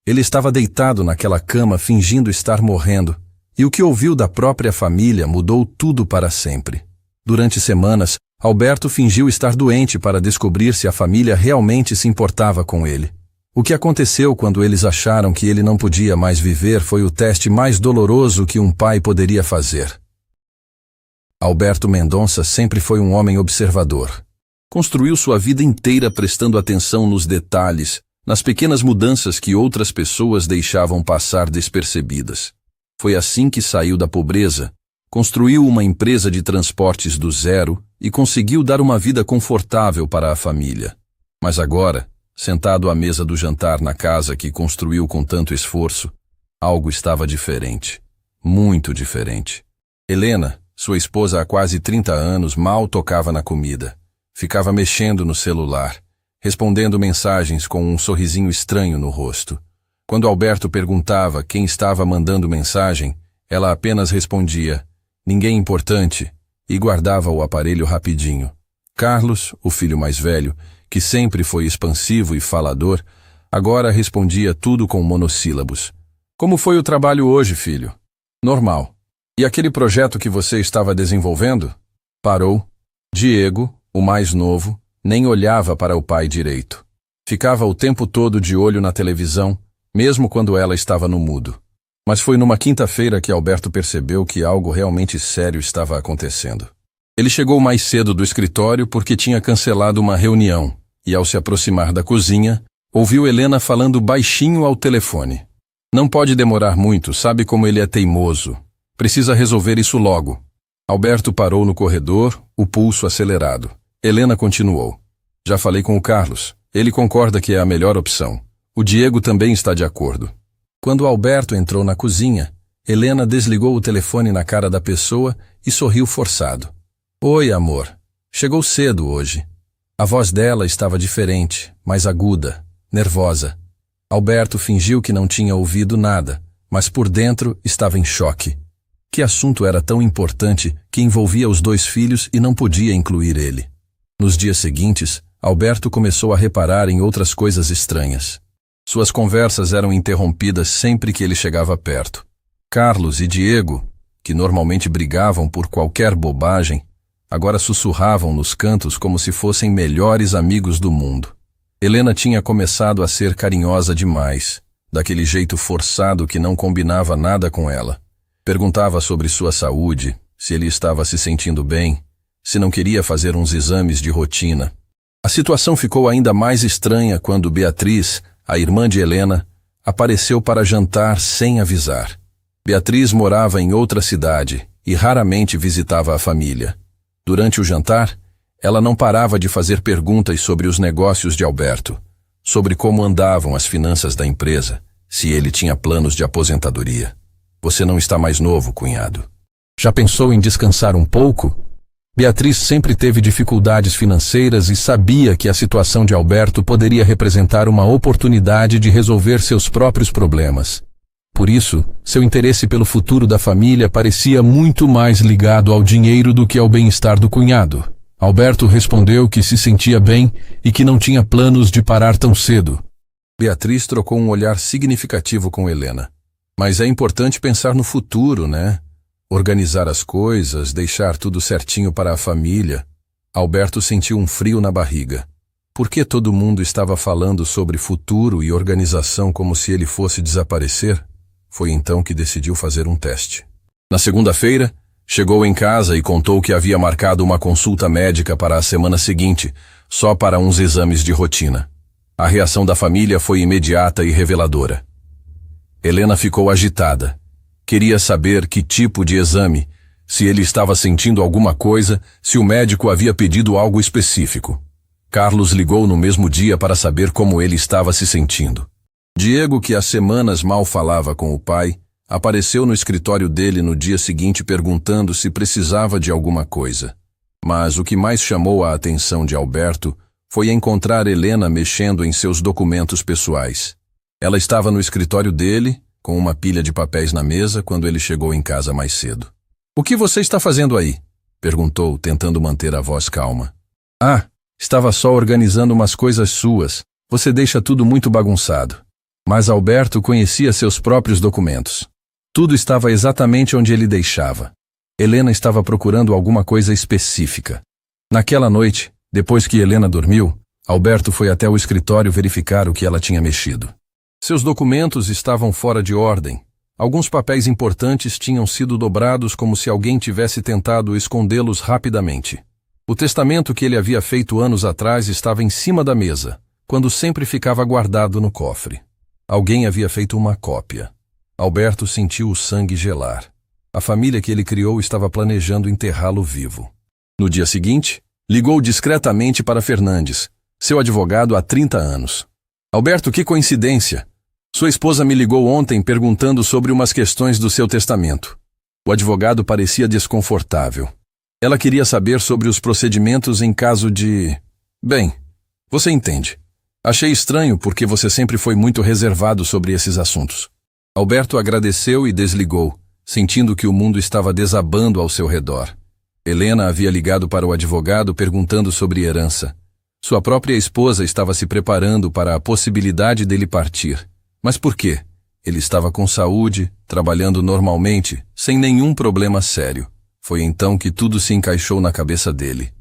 Ele estava deitado naquela cama fingindo estar morrendo, e o que ouviu da própria família mudou tudo para sempre. Durante semanas, Alberto fingiu estar doente para descobrir se a família realmente se importava com ele. O que aconteceu quando eles acharam que ele não podia mais viver foi o teste mais doloroso que um pai poderia fazer. Alberto Mendonça sempre foi um homem observador. Construiu sua vida inteira prestando atenção nos detalhes, nas pequenas mudanças que outras pessoas deixavam passar despercebidas. Foi assim que saiu da pobreza, construiu uma empresa de transportes do zero e conseguiu dar uma vida confortável para a família. Mas agora, sentado à mesa do jantar na casa que construiu com tanto esforço, algo estava diferente. Muito diferente. Helena, sua esposa há quase 30 anos, mal tocava na comida. Ficava mexendo no celular, respondendo mensagens com um sorrisinho estranho no rosto. Quando Alberto perguntava quem estava mandando mensagem, ela apenas respondia, "Ninguém importante", e guardava o aparelho rapidinho. Carlos, o filho mais velho, que sempre foi expansivo e falador, agora respondia tudo com monossílabos. "Como foi o trabalho hoje, filho?" "Normal." "E aquele projeto que você estava desenvolvendo?" Parou. Diego, o mais novo, nem olhava para o pai direito. Ficava o tempo todo de olho na televisão, mesmo quando ela estava no mudo. Mas foi numa quinta-feira que Alberto percebeu que algo realmente sério estava acontecendo. Ele chegou mais cedo do escritório porque tinha cancelado uma reunião, e ao se aproximar da cozinha, ouviu Helena falando baixinho ao telefone. "Não pode demorar muito, sabe como ele é teimoso. Precisa resolver isso logo." Alberto parou no corredor, o pulso acelerado. Helena continuou. "Já falei com o Carlos. Ele concorda que é a melhor opção. O Diego também está de acordo." Quando Alberto entrou na cozinha, Helena desligou o telefone na cara da pessoa e sorriu forçado. "Oi, amor. Chegou cedo hoje." A voz dela estava diferente, mais aguda, nervosa. Alberto fingiu que não tinha ouvido nada, mas por dentro estava em choque. Que assunto era tão importante que envolvia os dois filhos e não podia incluir ele? Nos dias seguintes, Alberto começou a reparar em outras coisas estranhas. Suas conversas eram interrompidas sempre que ele chegava perto. Carlos e Diego, que normalmente brigavam por qualquer bobagem, agora sussurravam nos cantos como se fossem melhores amigos do mundo. Helena tinha começado a ser carinhosa demais, daquele jeito forçado que não combinava nada com ela. Perguntava sobre sua saúde, se ele estava se sentindo bem, se não queria fazer uns exames de rotina. A situação ficou ainda mais estranha quando Beatriz, a irmã de Helena, apareceu para jantar sem avisar. Beatriz morava em outra cidade e raramente visitava a família. Durante o jantar, ela não parava de fazer perguntas sobre os negócios de Alberto, sobre como andavam as finanças da empresa, se ele tinha planos de aposentadoria. "Você não está mais novo, cunhado. Já pensou em descansar um pouco?" Beatriz sempre teve dificuldades financeiras e sabia que a situação de Alberto poderia representar uma oportunidade de resolver seus próprios problemas. Por isso, seu interesse pelo futuro da família parecia muito mais ligado ao dinheiro do que ao bem-estar do cunhado. Alberto respondeu que se sentia bem e que não tinha planos de parar tão cedo. Beatriz trocou um olhar significativo com Helena. "Mas é importante pensar no futuro, né? Organizar as coisas, deixar tudo certinho para a família." Alberto sentiu um frio na barriga. Por que todo mundo estava falando sobre futuro e organização como se ele fosse desaparecer? Foi então que decidiu fazer um teste. Na segunda-feira, chegou em casa e contou que havia marcado uma consulta médica para a semana seguinte, só para uns exames de rotina. A reação da família foi imediata e reveladora. Helena ficou agitada. Queria saber que tipo de exame, se ele estava sentindo alguma coisa, se o médico havia pedido algo específico. Carlos ligou no mesmo dia para saber como ele estava se sentindo. Diego, que há semanas mal falava com o pai, apareceu no escritório dele no dia seguinte perguntando se precisava de alguma coisa. Mas o que mais chamou a atenção de Alberto foi encontrar Helena mexendo em seus documentos pessoais. Ela estava no escritório dele, com uma pilha de papéis na mesa, quando ele chegou em casa mais cedo. "O que você está fazendo aí?" perguntou, tentando manter a voz calma. "Ah, estava só organizando umas coisas suas. Você deixa tudo muito bagunçado." Mas Alberto conhecia seus próprios documentos. Tudo estava exatamente onde ele deixava. Helena estava procurando alguma coisa específica. Naquela noite, depois que Helena dormiu, Alberto foi até o escritório verificar o que ela tinha mexido. Seus documentos estavam fora de ordem. Alguns papéis importantes tinham sido dobrados como se alguém tivesse tentado escondê-los rapidamente. O testamento que ele havia feito anos atrás estava em cima da mesa, quando sempre ficava guardado no cofre. Alguém havia feito uma cópia. Alberto sentiu o sangue gelar. A família que ele criou estava planejando enterrá-lo vivo. No dia seguinte, ligou discretamente para Fernandes, seu advogado há 30 anos. Alberto, que coincidência! Sua esposa me ligou ontem perguntando sobre umas questões do seu testamento. O advogado parecia desconfortável. Ela queria saber sobre os procedimentos em caso de... Bem, você entende. Achei estranho porque você sempre foi muito reservado sobre esses assuntos. Alberto agradeceu e desligou, sentindo que o mundo estava desabando ao seu redor. Helena havia ligado para o advogado perguntando sobre herança. Sua própria esposa estava se preparando para a possibilidade dele partir. Mas por quê? Ele estava com saúde, trabalhando normalmente, sem nenhum problema sério. Foi então que tudo se encaixou na cabeça dele.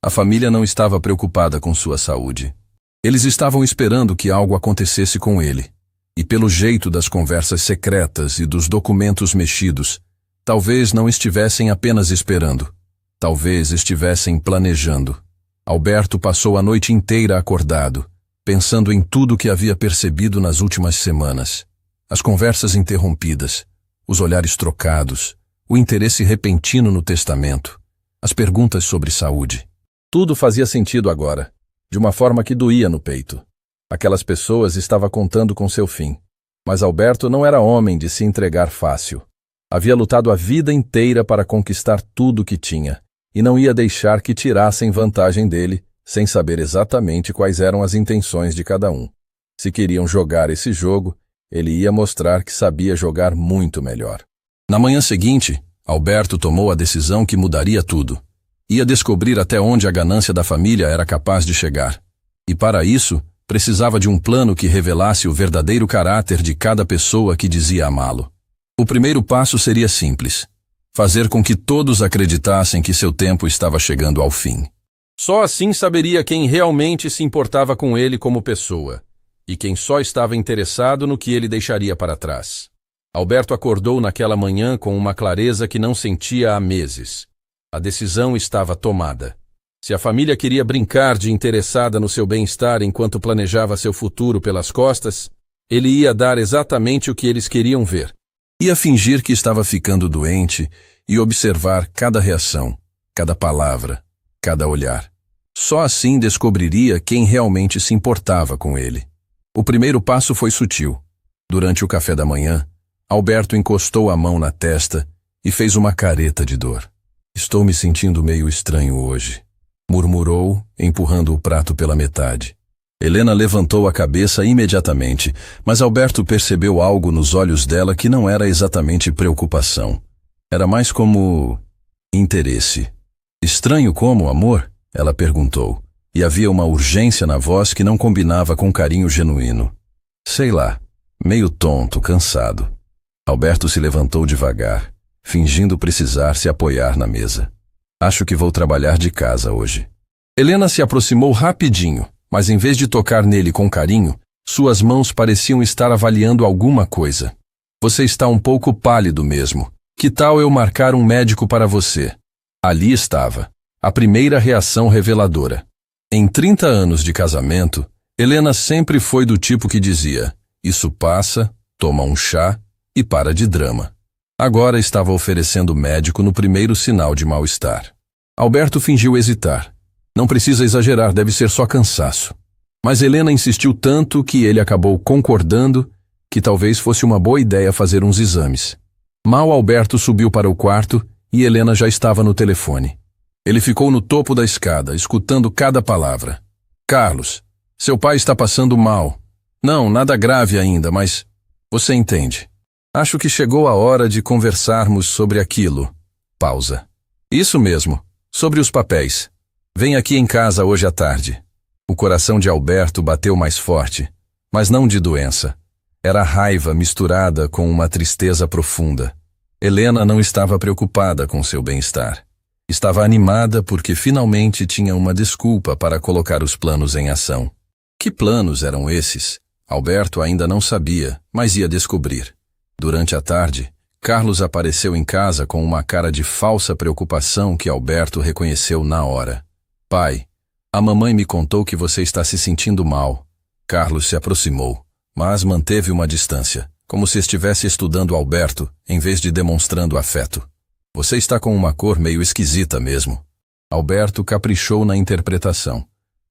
A família não estava preocupada com sua saúde. Eles estavam esperando que algo acontecesse com ele. E pelo jeito das conversas secretas e dos documentos mexidos, talvez não estivessem apenas esperando. Talvez estivessem planejando. Alberto passou a noite inteira acordado, pensando em tudo que havia percebido nas últimas semanas. As conversas interrompidas, os olhares trocados, o interesse repentino no testamento, as perguntas sobre saúde. Tudo fazia sentido agora, de uma forma que doía no peito. Aquelas pessoas estavam contando com seu fim. Mas Alberto não era homem de se entregar fácil. Havia lutado a vida inteira para conquistar tudo o que tinha, e não ia deixar que tirassem vantagem dele, sem saber exatamente quais eram as intenções de cada um. Se queriam jogar esse jogo, ele ia mostrar que sabia jogar muito melhor. Na manhã seguinte, Alberto tomou a decisão que mudaria tudo. Ia descobrir até onde a ganância da família era capaz de chegar. E para isso, precisava de um plano que revelasse o verdadeiro caráter de cada pessoa que dizia amá-lo. O primeiro passo seria simples: fazer com que todos acreditassem que seu tempo estava chegando ao fim. Só assim saberia quem realmente se importava com ele como pessoa, e quem só estava interessado no que ele deixaria para trás. Alberto acordou naquela manhã com uma clareza que não sentia há meses. A decisão estava tomada. Se a família queria brincar de interessada no seu bem-estar enquanto planejava seu futuro pelas costas, ele ia dar exatamente o que eles queriam ver. Ia fingir que estava ficando doente e observar cada reação, cada palavra, cada olhar. Só assim descobriria quem realmente se importava com ele. O primeiro passo foi sutil. Durante o café da manhã, Alberto encostou a mão na testa e fez uma careta de dor. Estou me sentindo meio estranho hoje, murmurou, empurrando o prato pela metade. Helena levantou a cabeça imediatamente, mas Alberto percebeu algo nos olhos dela que não era exatamente preocupação. Era mais como interesse. Estranho como, amor? Ela perguntou, e havia uma urgência na voz que não combinava com carinho genuíno. Sei lá, meio tonto, cansado. Alberto se levantou devagar, fingindo precisar se apoiar na mesa. Acho que vou trabalhar de casa hoje. Helena se aproximou rapidinho, mas em vez de tocar nele com carinho, suas mãos pareciam estar avaliando alguma coisa. Você está um pouco pálido mesmo. Que tal eu marcar um médico para você? Ali estava, a primeira reação reveladora. Em 30 anos de casamento, Helena sempre foi do tipo que dizia: isso passa, toma um chá e para de drama. Agora estava oferecendo médico no primeiro sinal de mal-estar. Alberto fingiu hesitar. Não precisa exagerar, deve ser só cansaço. Mas Helena insistiu tanto que ele acabou concordando que talvez fosse uma boa ideia fazer uns exames. Mal Alberto subiu para o quarto e Helena já estava no telefone. Ele ficou no topo da escada, escutando cada palavra. Carlos, seu pai está passando mal. Não, nada grave ainda, mas você entende. Acho que chegou a hora de conversarmos sobre aquilo. Pausa. Isso mesmo, sobre os papéis. Vem aqui em casa hoje à tarde. O coração de Alberto bateu mais forte, mas não de doença. Era raiva misturada com uma tristeza profunda. Helena não estava preocupada com seu bem-estar. Estava animada porque finalmente tinha uma desculpa para colocar os planos em ação. Que planos eram esses? Alberto ainda não sabia, mas ia descobrir. Durante a tarde, Carlos apareceu em casa com uma cara de falsa preocupação que Alberto reconheceu na hora. Pai, a mamãe me contou que você está se sentindo mal. Carlos se aproximou, mas manteve uma distância, como se estivesse estudando Alberto, em vez de demonstrando afeto. Você está com uma cor meio esquisita mesmo. Alberto caprichou na interpretação.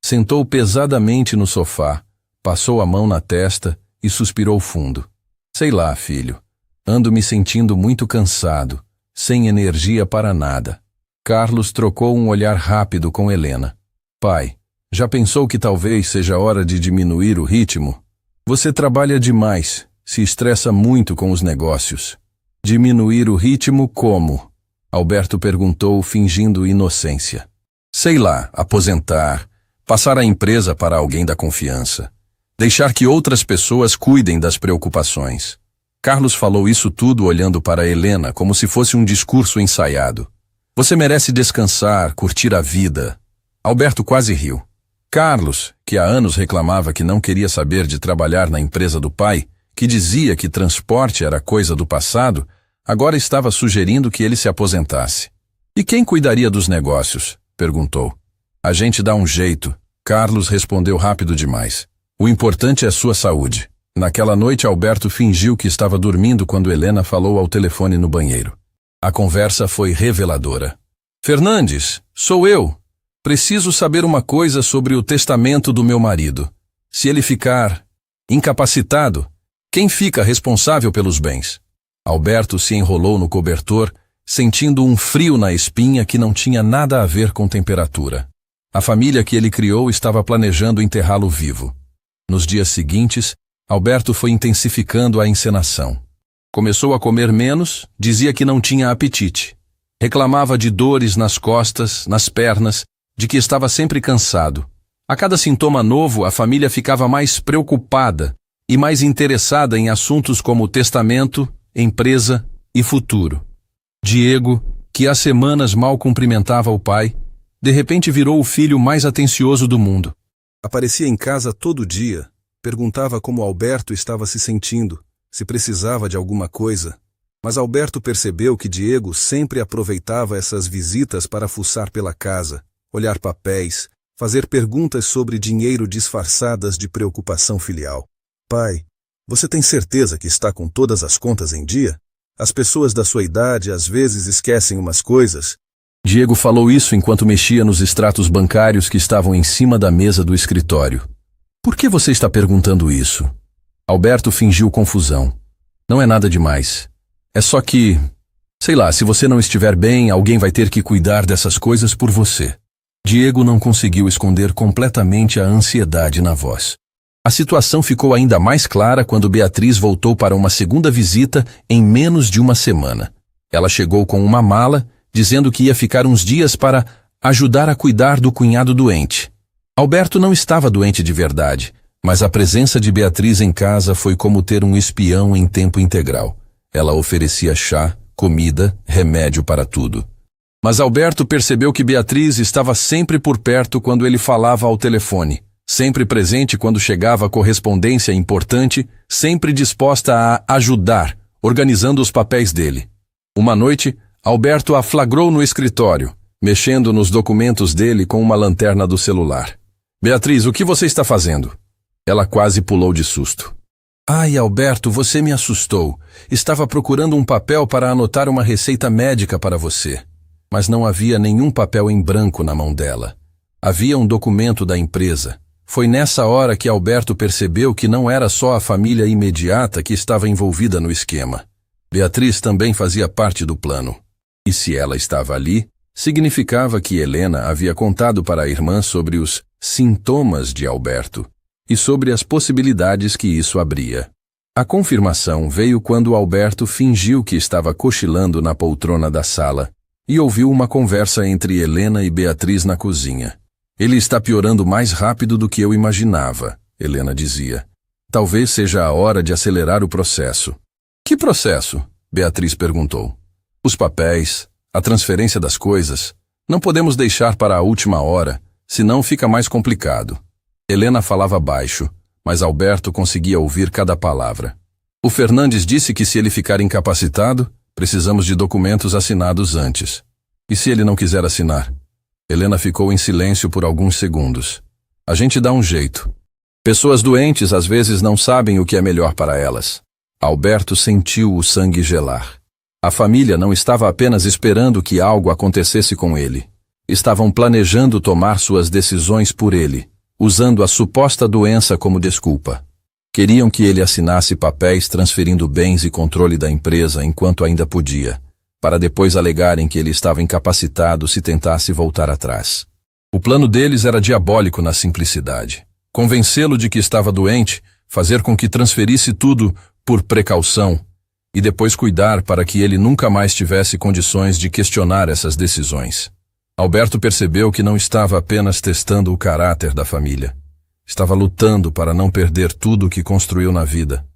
Sentou pesadamente no sofá, passou a mão na testa e suspirou fundo. Sei lá, filho. Ando me sentindo muito cansado, sem energia para nada. Carlos trocou um olhar rápido com Helena. Pai, já pensou que talvez seja hora de diminuir o ritmo? Você trabalha demais, se estressa muito com os negócios. Diminuir o ritmo como? Alberto perguntou, fingindo inocência. Sei lá, aposentar, passar a empresa para alguém da confiança. Deixar que outras pessoas cuidem das preocupações. Carlos falou isso tudo olhando para Helena como se fosse um discurso ensaiado. Você merece descansar, curtir a vida. Alberto quase riu. Carlos, que há anos reclamava que não queria saber de trabalhar na empresa do pai, que dizia que transporte era coisa do passado, agora estava sugerindo que ele se aposentasse. E quem cuidaria dos negócios? Perguntou. A gente dá um jeito. Carlos respondeu rápido demais. O importante é sua saúde. Naquela noite, Alberto fingiu que estava dormindo quando Helena falou ao telefone no banheiro. A conversa foi reveladora. Fernandes, sou eu. Preciso saber uma coisa sobre o testamento do meu marido. Se ele ficar incapacitado, quem fica responsável pelos bens? Alberto se enrolou no cobertor, sentindo um frio na espinha que não tinha nada a ver com temperatura. A família que ele criou estava planejando enterrá-lo vivo. Nos dias seguintes, Alberto foi intensificando a encenação. Começou a comer menos, dizia que não tinha apetite. Reclamava de dores nas costas, nas pernas, de que estava sempre cansado. A cada sintoma novo, a família ficava mais preocupada e mais interessada em assuntos como testamento, empresa e futuro. Diego, que há semanas mal cumprimentava o pai, de repente virou o filho mais atencioso do mundo. Aparecia em casa todo dia, perguntava como Alberto estava se sentindo, se precisava de alguma coisa. Mas Alberto percebeu que Diego sempre aproveitava essas visitas para fuçar pela casa, olhar papéis, fazer perguntas sobre dinheiro disfarçadas de preocupação filial. Pai, você tem certeza que está com todas as contas em dia? As pessoas da sua idade às vezes esquecem umas coisas. Diego falou isso enquanto mexia nos extratos bancários que estavam em cima da mesa do escritório. Por que você está perguntando isso? Alberto fingiu confusão. Não é nada demais. É só que, sei lá, se você não estiver bem, alguém vai ter que cuidar dessas coisas por você. Diego não conseguiu esconder completamente a ansiedade na voz. A situação ficou ainda mais clara quando Beatriz voltou para uma segunda visita em menos de uma semana. Ela chegou com uma mala, dizendo que ia ficar uns dias para ajudar a cuidar do cunhado doente. Alberto não estava doente de verdade, mas a presença de Beatriz em casa foi como ter um espião em tempo integral. Ela oferecia chá, comida, remédio para tudo. Mas Alberto percebeu que Beatriz estava sempre por perto quando ele falava ao telefone, sempre presente quando chegava correspondência importante, sempre disposta a ajudar, organizando os papéis dele. Uma noite, Alberto a flagrou no escritório, mexendo nos documentos dele com uma lanterna do celular. Beatriz, o que você está fazendo? Ela quase pulou de susto. Ai, Alberto, você me assustou. Estava procurando um papel para anotar uma receita médica para você. Mas não havia nenhum papel em branco na mão dela. Havia um documento da empresa. Foi nessa hora que Alberto percebeu que não era só a família imediata que estava envolvida no esquema. Beatriz também fazia parte do plano. E se ela estava ali, significava que Helena havia contado para a irmã sobre os sintomas de Alberto e sobre as possibilidades que isso abria. A confirmação veio quando Alberto fingiu que estava cochilando na poltrona da sala e ouviu uma conversa entre Helena e Beatriz na cozinha. Ele está piorando mais rápido do que eu imaginava, Helena dizia. Talvez seja a hora de acelerar o processo. Que processo? Beatriz perguntou. Os papéis, a transferência das coisas. Não podemos deixar para a última hora, senão fica mais complicado. Helena falava baixo, mas Alberto conseguia ouvir cada palavra. O Fernandes disse que se ele ficar incapacitado, precisamos de documentos assinados antes. E se ele não quiser assinar? Helena ficou em silêncio por alguns segundos. A gente dá um jeito. Pessoas doentes às vezes não sabem o que é melhor para elas. Alberto sentiu o sangue gelar. A família não estava apenas esperando que algo acontecesse com ele. Estavam planejando tomar suas decisões por ele, usando a suposta doença como desculpa. Queriam que ele assinasse papéis transferindo bens e controle da empresa enquanto ainda podia, para depois alegarem que ele estava incapacitado se tentasse voltar atrás. O plano deles era diabólico na simplicidade. Convencê-lo de que estava doente, fazer com que transferisse tudo por precaução e depois cuidar para que ele nunca mais tivesse condições de questionar essas decisões. Alberto percebeu que não estava apenas testando o caráter da família. Estava lutando para não perder tudo o que construiu na vida.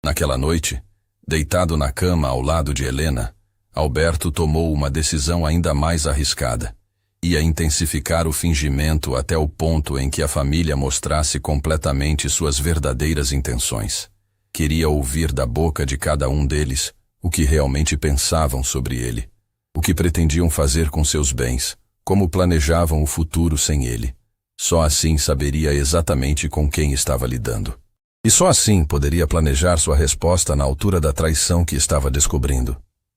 Naquela noite, deitado na cama ao lado de Helena, Alberto tomou uma decisão ainda mais arriscada. Ia intensificar o fingimento até o ponto em que a família mostrasse completamente suas verdadeiras intenções. Queria ouvir da boca de cada um deles o que realmente pensavam sobre ele, o que pretendiam fazer com seus bens, como planejavam o futuro sem ele. Só assim saberia exatamente com quem estava lidando. E só assim poderia planejar sua resposta na altura da traição que estava descobrindo.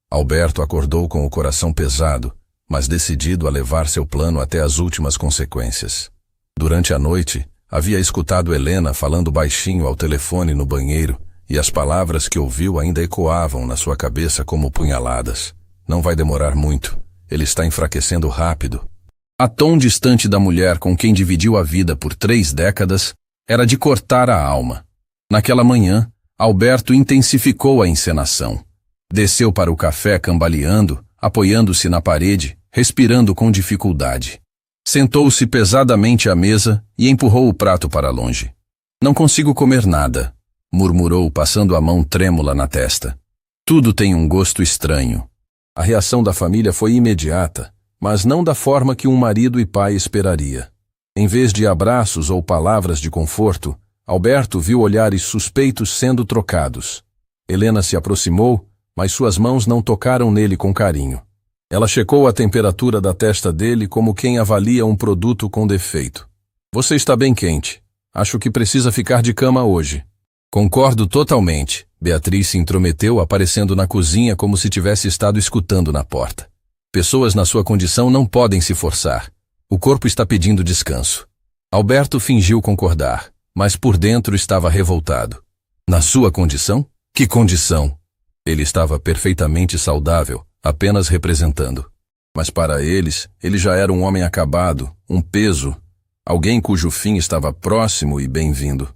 Alberto acordou com o coração pesado, mas decidido a levar seu plano até as últimas consequências. Durante a noite, havia escutado Helena falando baixinho ao telefone no banheiro, e as palavras que ouviu ainda ecoavam na sua cabeça como punhaladas. Não vai demorar muito. Ele está enfraquecendo rápido. A tom distante da mulher com quem dividiu a vida por 3 décadas era de cortar a alma. Naquela manhã, Alberto intensificou a encenação. Desceu para o café cambaleando, apoiando-se na parede, respirando com dificuldade. Sentou-se pesadamente à mesa e empurrou o prato para longe. Não consigo comer nada, murmurou, passando a mão trêmula na testa. Tudo tem um gosto estranho. A reação da família foi imediata, mas não da forma que um marido e pai esperaria. Em vez de abraços ou palavras de conforto, Alberto viu olhares suspeitos sendo trocados. Helena se aproximou, mas suas mãos não tocaram nele com carinho. Ela checou a temperatura da testa dele como quem avalia um produto com defeito. Você está bem quente. Acho que precisa ficar de cama hoje. Concordo totalmente. Beatriz se intrometeu, aparecendo na cozinha como se tivesse estado escutando na porta. Pessoas na sua condição não podem se forçar. O corpo está pedindo descanso. Alberto fingiu concordar, mas por dentro estava revoltado. Na sua condição? Que condição? Ele estava perfeitamente saudável, apenas representando. Mas para eles, ele já era um homem acabado, um peso, alguém cujo fim estava próximo e bem-vindo.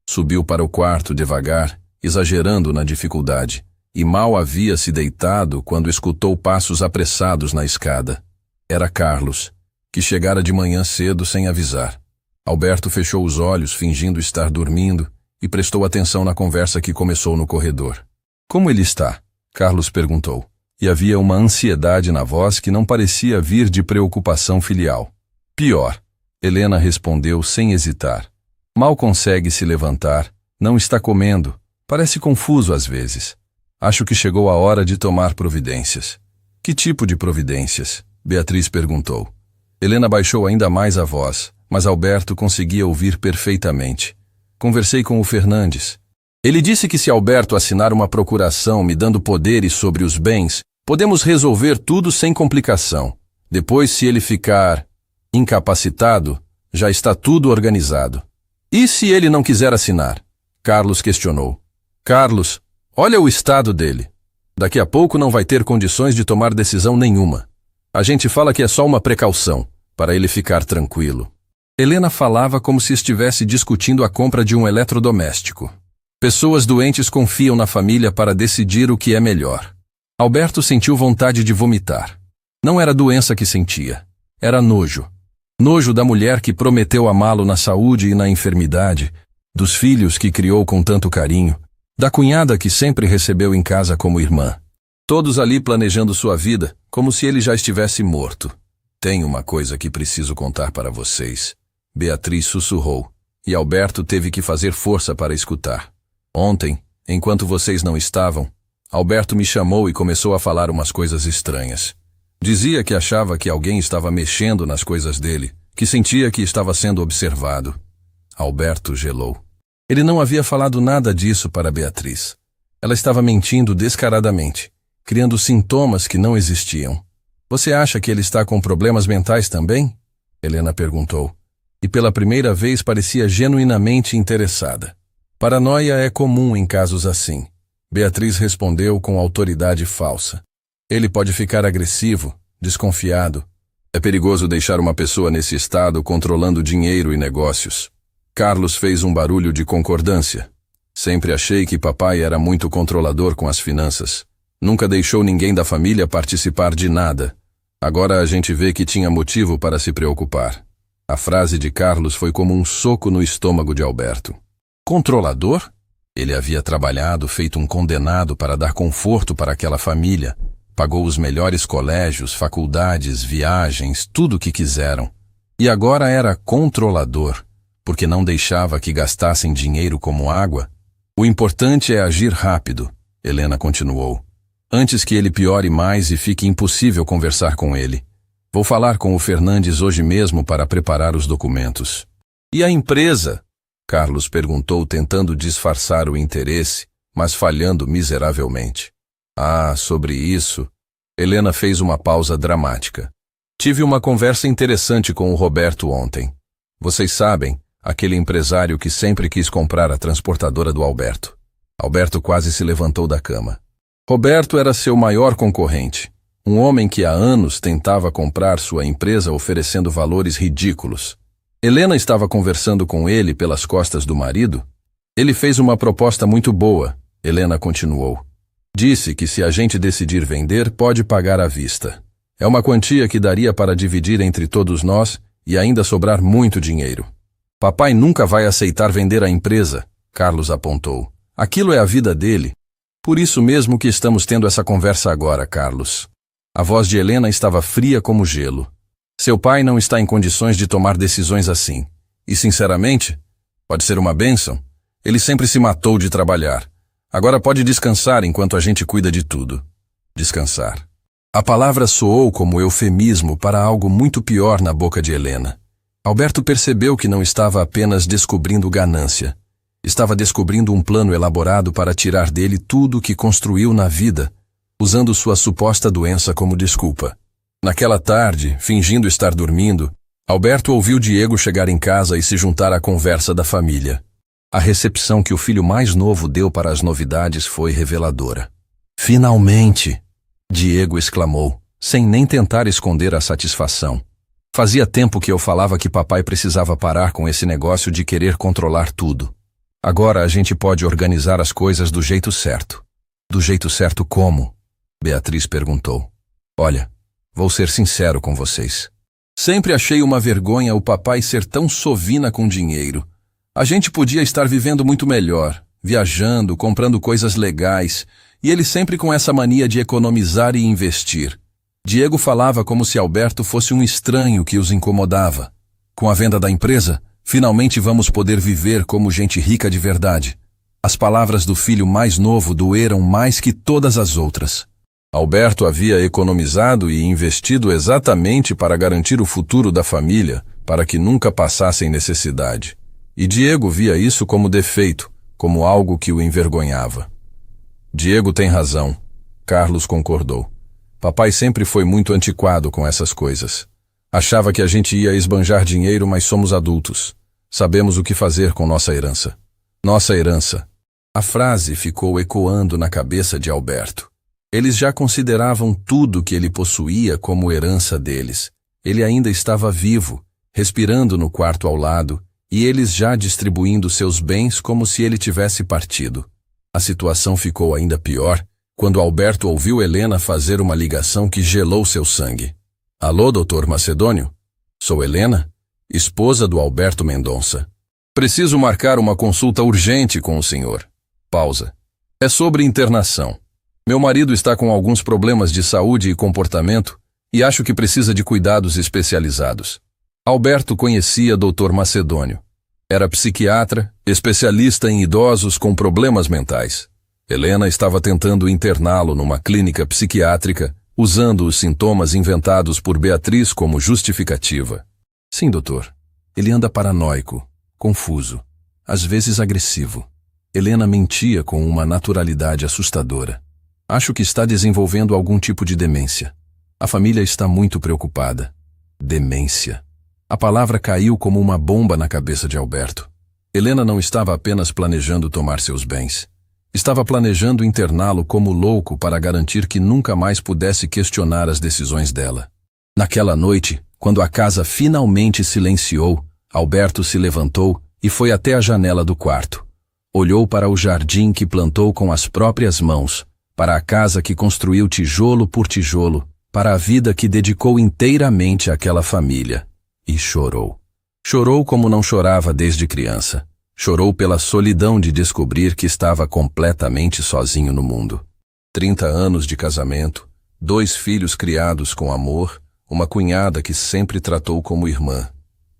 Subiu para o quarto devagar, exagerando na dificuldade, e mal havia se deitado quando escutou passos apressados na escada. Era Carlos, que chegara de manhã cedo sem avisar. Alberto fechou os olhos, fingindo estar dormindo, e prestou atenção na conversa que começou no corredor. Como ele está? Carlos perguntou, e havia uma ansiedade na voz que não parecia vir de preocupação filial. Pior, Helena respondeu sem hesitar. Mal consegue se levantar, não está comendo, parece confuso às vezes. Acho que chegou a hora de tomar providências. Que tipo de providências? Beatriz perguntou. Helena baixou ainda mais a voz, mas Alberto conseguia ouvir perfeitamente. Conversei com o Fernandes. Ele disse que se Alberto assinar uma procuração me dando poderes sobre os bens, podemos resolver tudo sem complicação. Depois, se ele ficar incapacitado, já está tudo organizado. E se ele não quiser assinar? Carlos questionou. Carlos, olha o estado dele. Daqui a pouco não vai ter condições de tomar decisão nenhuma. A gente fala que é só uma precaução, para ele ficar tranquilo. Helena falava como se estivesse discutindo a compra de um eletrodoméstico. Pessoas doentes confiam na família para decidir o que é melhor. Alberto sentiu vontade de vomitar. Não era doença que sentia, era nojo. Nojo da mulher que prometeu amá-lo na saúde e na enfermidade, Dos filhos que criou com tanto carinho, da cunhada que sempre recebeu em casa como irmã. Todos ali planejando sua vida, como se ele já estivesse morto. Tenho uma coisa que preciso contar para vocês. Beatriz sussurrou, e Alberto teve que fazer força para escutar. Ontem, enquanto vocês não estavam, Alberto me chamou e começou a falar umas coisas estranhas. Dizia que achava que alguém estava mexendo nas coisas dele, que sentia que estava sendo observado. Alberto gelou. Ele não havia falado nada disso para Beatriz. Ela estava mentindo descaradamente, criando sintomas que não existiam. Você acha que ele está com problemas mentais também? Helena perguntou, e pela primeira vez parecia genuinamente interessada. Paranoia é comum em casos assim. Beatriz respondeu com autoridade falsa. Ele pode ficar agressivo, desconfiado. É perigoso deixar uma pessoa nesse estado controlando dinheiro e negócios. Carlos fez um barulho de concordância. Sempre achei que papai era muito controlador com as finanças. Nunca deixou ninguém da família participar de nada. Agora a gente vê que tinha motivo para se preocupar. A frase de Carlos foi como um soco no estômago de Alberto. Controlador? Ele havia trabalhado, feito um condenado para dar conforto para aquela família. Pagou os melhores colégios, faculdades, viagens, tudo o que quiseram. E agora era controlador, porque não deixava que gastassem dinheiro como água. O importante é agir rápido, Helena continuou. Antes que ele piore mais e fique impossível conversar com ele. Vou falar com o Fernandes hoje mesmo para preparar os documentos. E a empresa? Carlos perguntou, tentando disfarçar o interesse, mas falhando miseravelmente. Ah, sobre isso. Helena fez uma pausa dramática. Tive uma conversa interessante com o Roberto ontem. Vocês sabem, aquele empresário que sempre quis comprar a transportadora do Alberto. Alberto quase se levantou da cama. Roberto era seu maior concorrente. Um homem que há anos tentava comprar sua empresa oferecendo valores ridículos. Helena estava conversando com ele pelas costas do marido. Ele fez uma proposta muito boa, Helena continuou. Disse que se a gente decidir vender, pode pagar à vista. É uma quantia que daria para dividir entre todos nós e ainda sobrar muito dinheiro. Papai nunca vai aceitar vender a empresa, Carlos apontou. Aquilo é a vida dele. Por isso mesmo que estamos tendo essa conversa agora, Carlos. A voz de Helena estava fria como gelo. Seu pai não está em condições de tomar decisões assim. E, sinceramente, pode ser uma bênção. Ele sempre se matou de trabalhar. Agora pode descansar enquanto a gente cuida de tudo. Descansar. A palavra soou como eufemismo para algo muito pior na boca de Helena. Alberto percebeu que não estava apenas descobrindo ganância. Estava descobrindo um plano elaborado para tirar dele tudo o que construiu na vida, usando sua suposta doença como desculpa. Naquela tarde, fingindo estar dormindo, Alberto ouviu Diego chegar em casa e se juntar à conversa da família. A recepção que o filho mais novo deu para as novidades foi reveladora. Finalmente! Diego exclamou, sem nem tentar esconder a satisfação. Fazia tempo que eu falava que papai precisava parar com esse negócio de querer controlar tudo. Agora a gente pode organizar as coisas do jeito certo. Do jeito certo como? Beatriz perguntou. Olha, vou ser sincero com vocês. Sempre achei uma vergonha o papai ser tão sovina com dinheiro. A gente podia estar vivendo muito melhor, viajando, comprando coisas legais, e ele sempre com essa mania de economizar e investir. Diego falava como se Alberto fosse um estranho que os incomodava. Com a venda da empresa, finalmente vamos poder viver como gente rica de verdade. As palavras do filho mais novo doeram mais que todas as outras. Alberto havia economizado e investido exatamente para garantir o futuro da família, para que nunca passassem necessidade. E Diego via isso como defeito, como algo que o envergonhava. Diego tem razão, Carlos concordou. Papai sempre foi muito antiquado com essas coisas. Achava que a gente ia esbanjar dinheiro, mas somos adultos. Sabemos o que fazer com nossa herança. Nossa herança. A frase ficou ecoando na cabeça de Alberto. Eles já consideravam tudo que ele possuía como herança deles. Ele ainda estava vivo, respirando no quarto ao lado, e eles já distribuindo seus bens como se ele tivesse partido. A situação ficou ainda pior quando Alberto ouviu Helena fazer uma ligação que gelou seu sangue. Alô, doutor Macedônio? Sou Helena, esposa do Alberto Mendonça. Preciso marcar uma consulta urgente com o senhor. Pausa. É sobre internação. Meu marido está com alguns problemas de saúde e comportamento e acho que precisa de cuidados especializados. Alberto conhecia Dr. Macedônio. Era psiquiatra, especialista em idosos com problemas mentais. Helena estava tentando interná-lo numa clínica psiquiátrica, usando os sintomas inventados por Beatriz como justificativa. Sim, doutor. Ele anda paranoico, confuso, às vezes agressivo. Helena mentia com uma naturalidade assustadora. Acho que está desenvolvendo algum tipo de demência. A família está muito preocupada. Demência. A palavra caiu como uma bomba na cabeça de Alberto. Helena não estava apenas planejando tomar seus bens. Estava planejando interná-lo como louco para garantir que nunca mais pudesse questionar as decisões dela. Naquela noite, quando a casa finalmente silenciou, Alberto se levantou e foi até a janela do quarto. Olhou para o jardim que plantou com as próprias mãos, para a casa que construiu tijolo por tijolo, para a vida que dedicou inteiramente àquela família. E chorou. Chorou como não chorava desde criança. Chorou pela solidão de descobrir que estava completamente sozinho no mundo. 30 anos de casamento, 2 filhos criados com amor, uma cunhada que sempre tratou como irmã.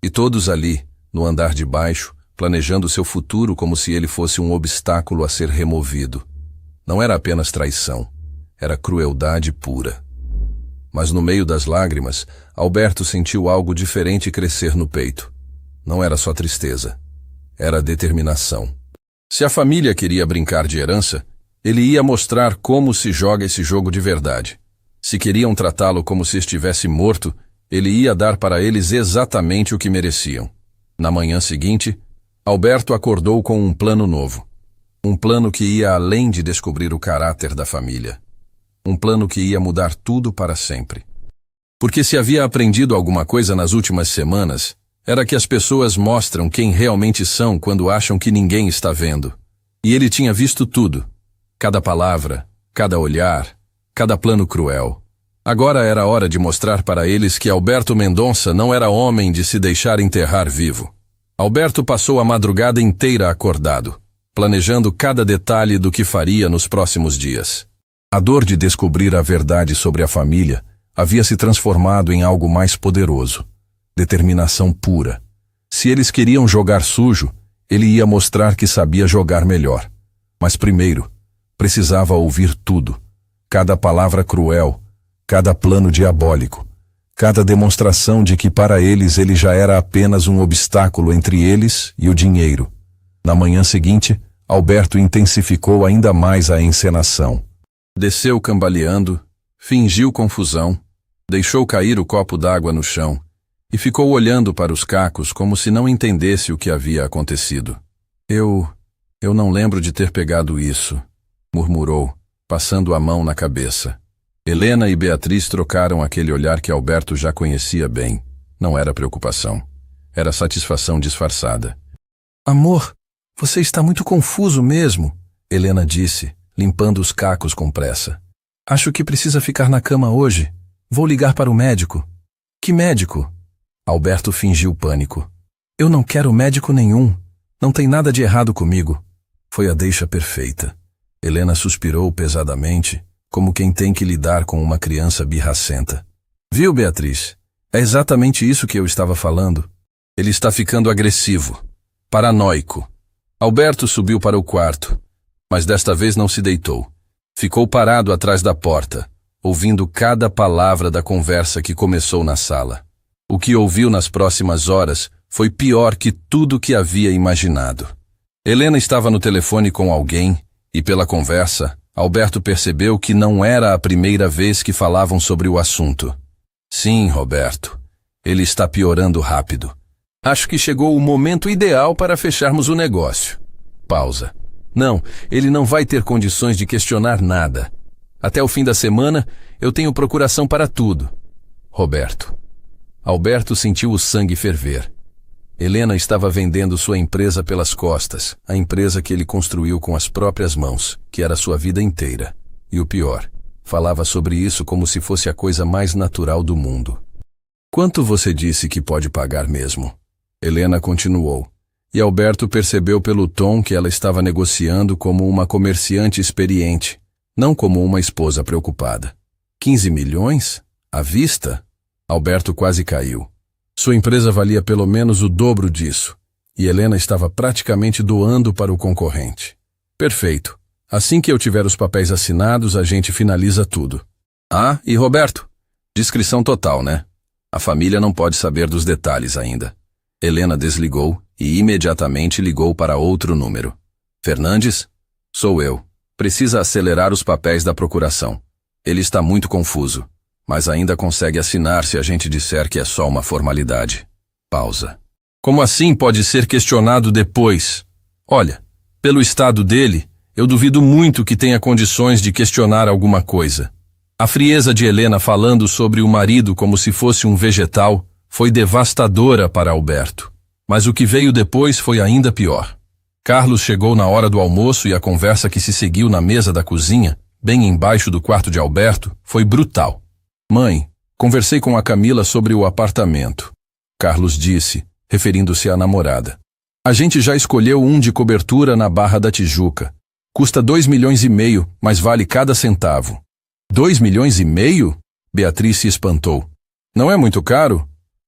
E todos ali, no andar de baixo, planejando seu futuro como se ele fosse um obstáculo a ser removido. Não era apenas traição, era crueldade pura. Mas no meio das lágrimas, Alberto sentiu algo diferente crescer no peito. Não era só tristeza. Era determinação. Se a família queria brincar de herança, ele ia mostrar como se joga esse jogo de verdade. Se queriam tratá-lo como se estivesse morto, ele ia dar para eles exatamente o que mereciam. Na manhã seguinte, Alberto acordou com um plano novo. Um plano que ia além de descobrir o caráter da família. Um plano que ia mudar tudo para sempre. Porque se havia aprendido alguma coisa nas últimas semanas, era que as pessoas mostram quem realmente são quando acham que ninguém está vendo. E ele tinha visto tudo. Cada palavra, cada olhar, cada plano cruel. Agora era a hora de mostrar para eles que Alberto Mendonça não era homem de se deixar enterrar vivo. Alberto passou a madrugada inteira acordado, planejando cada detalhe do que faria nos próximos dias. A dor de descobrir a verdade sobre a família havia se transformado em algo mais poderoso. Determinação pura. Se eles queriam jogar sujo, ele ia mostrar que sabia jogar melhor. Mas primeiro, precisava ouvir tudo. Cada palavra cruel, cada plano diabólico, cada demonstração de que para eles ele já era apenas um obstáculo entre eles e o dinheiro. Na manhã seguinte, Alberto intensificou ainda mais a encenação. Desceu cambaleando, fingiu confusão, deixou cair o copo d'água no chão e ficou olhando para os cacos como se não entendesse o que havia acontecido. Eu não lembro de ter pegado isso, murmurou, passando a mão na cabeça. Helena e Beatriz trocaram aquele olhar que Alberto já conhecia bem. Não era preocupação. Era satisfação disfarçada. Amor, você está muito confuso mesmo, Helena disse, limpando os cacos com pressa. Acho que precisa ficar na cama hoje. Vou ligar para o médico. Que médico? Alberto fingiu pânico. Eu não quero médico nenhum. Não tem nada de errado comigo. Foi a deixa perfeita. Helena suspirou pesadamente, como quem tem que lidar com uma criança birracenta. Viu, Beatriz? É exatamente isso que eu estava falando. Ele está ficando agressivo, paranoico. Alberto subiu para o quarto, mas desta vez não se deitou. Ficou parado atrás da porta, ouvindo cada palavra da conversa que começou na sala. O que ouviu nas próximas horas foi pior que tudo que havia imaginado. Helena estava no telefone com alguém e, pela conversa, Alberto percebeu que não era a primeira vez que falavam sobre o assunto. Sim, Roberto, ele está piorando rápido. Acho que chegou o momento ideal para fecharmos o negócio. Pausa. Não, ele não vai ter condições de questionar nada. Até o fim da semana, eu tenho procuração para tudo. Roberto. Alberto sentiu o sangue ferver. Helena estava vendendo sua empresa pelas costas, a empresa que ele construiu com as próprias mãos, que era sua vida inteira. E o pior, falava sobre isso como se fosse a coisa mais natural do mundo. Quanto você disse que pode pagar mesmo? Helena continuou. e Alberto percebeu pelo tom que ela estava negociando como uma comerciante experiente, não como uma esposa preocupada. 15 milhões? À vista? Alberto quase caiu. Sua empresa valia pelo menos o dobro disso, e Helena estava praticamente doando para o concorrente. Perfeito. Assim que eu tiver os papéis assinados, a gente finaliza tudo. Ah, e Roberto? Discrição total, né? A família não pode saber dos detalhes ainda. Helena desligou e imediatamente ligou para outro número. Fernandes? Sou eu. Precisa acelerar os papéis da procuração. Ele está muito confuso, mas ainda consegue assinar se a gente disser que é só uma formalidade. Pausa. Como assim pode ser questionado depois? Olha, pelo estado dele, eu duvido muito que tenha condições de questionar alguma coisa. A frieza de Helena falando sobre o marido como se fosse um vegetal foi devastadora para Alberto. Mas o que veio depois foi ainda pior. Carlos chegou na hora do almoço e a conversa que se seguiu na mesa da cozinha, bem embaixo do quarto de Alberto, foi brutal. Mãe, conversei com a Camila sobre o apartamento. Carlos disse, referindo-se à namorada. A gente já escolheu um de cobertura na Barra da Tijuca. Custa 2,5 milhões, mas vale cada centavo. 2,5 milhões? Beatriz se espantou. Não é muito caro?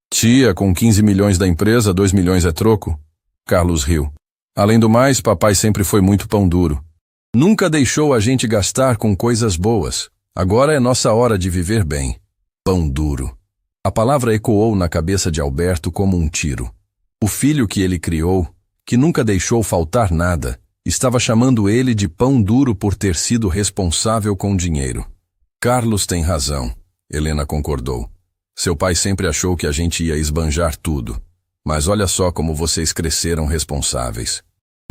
Tia, com 15 milhões da empresa, 2 milhões é troco? Carlos riu. Além do mais, papai sempre foi muito pão duro. Nunca deixou a gente gastar com coisas boas. Agora é nossa hora de viver bem. Pão duro. A palavra ecoou na cabeça de Alberto como um tiro. O filho que ele criou, que nunca deixou faltar nada, estava chamando ele de pão duro por ter sido responsável com dinheiro. Carlos tem razão, Helena concordou. Seu pai sempre achou que a gente ia esbanjar tudo. Mas olha só como vocês cresceram responsáveis.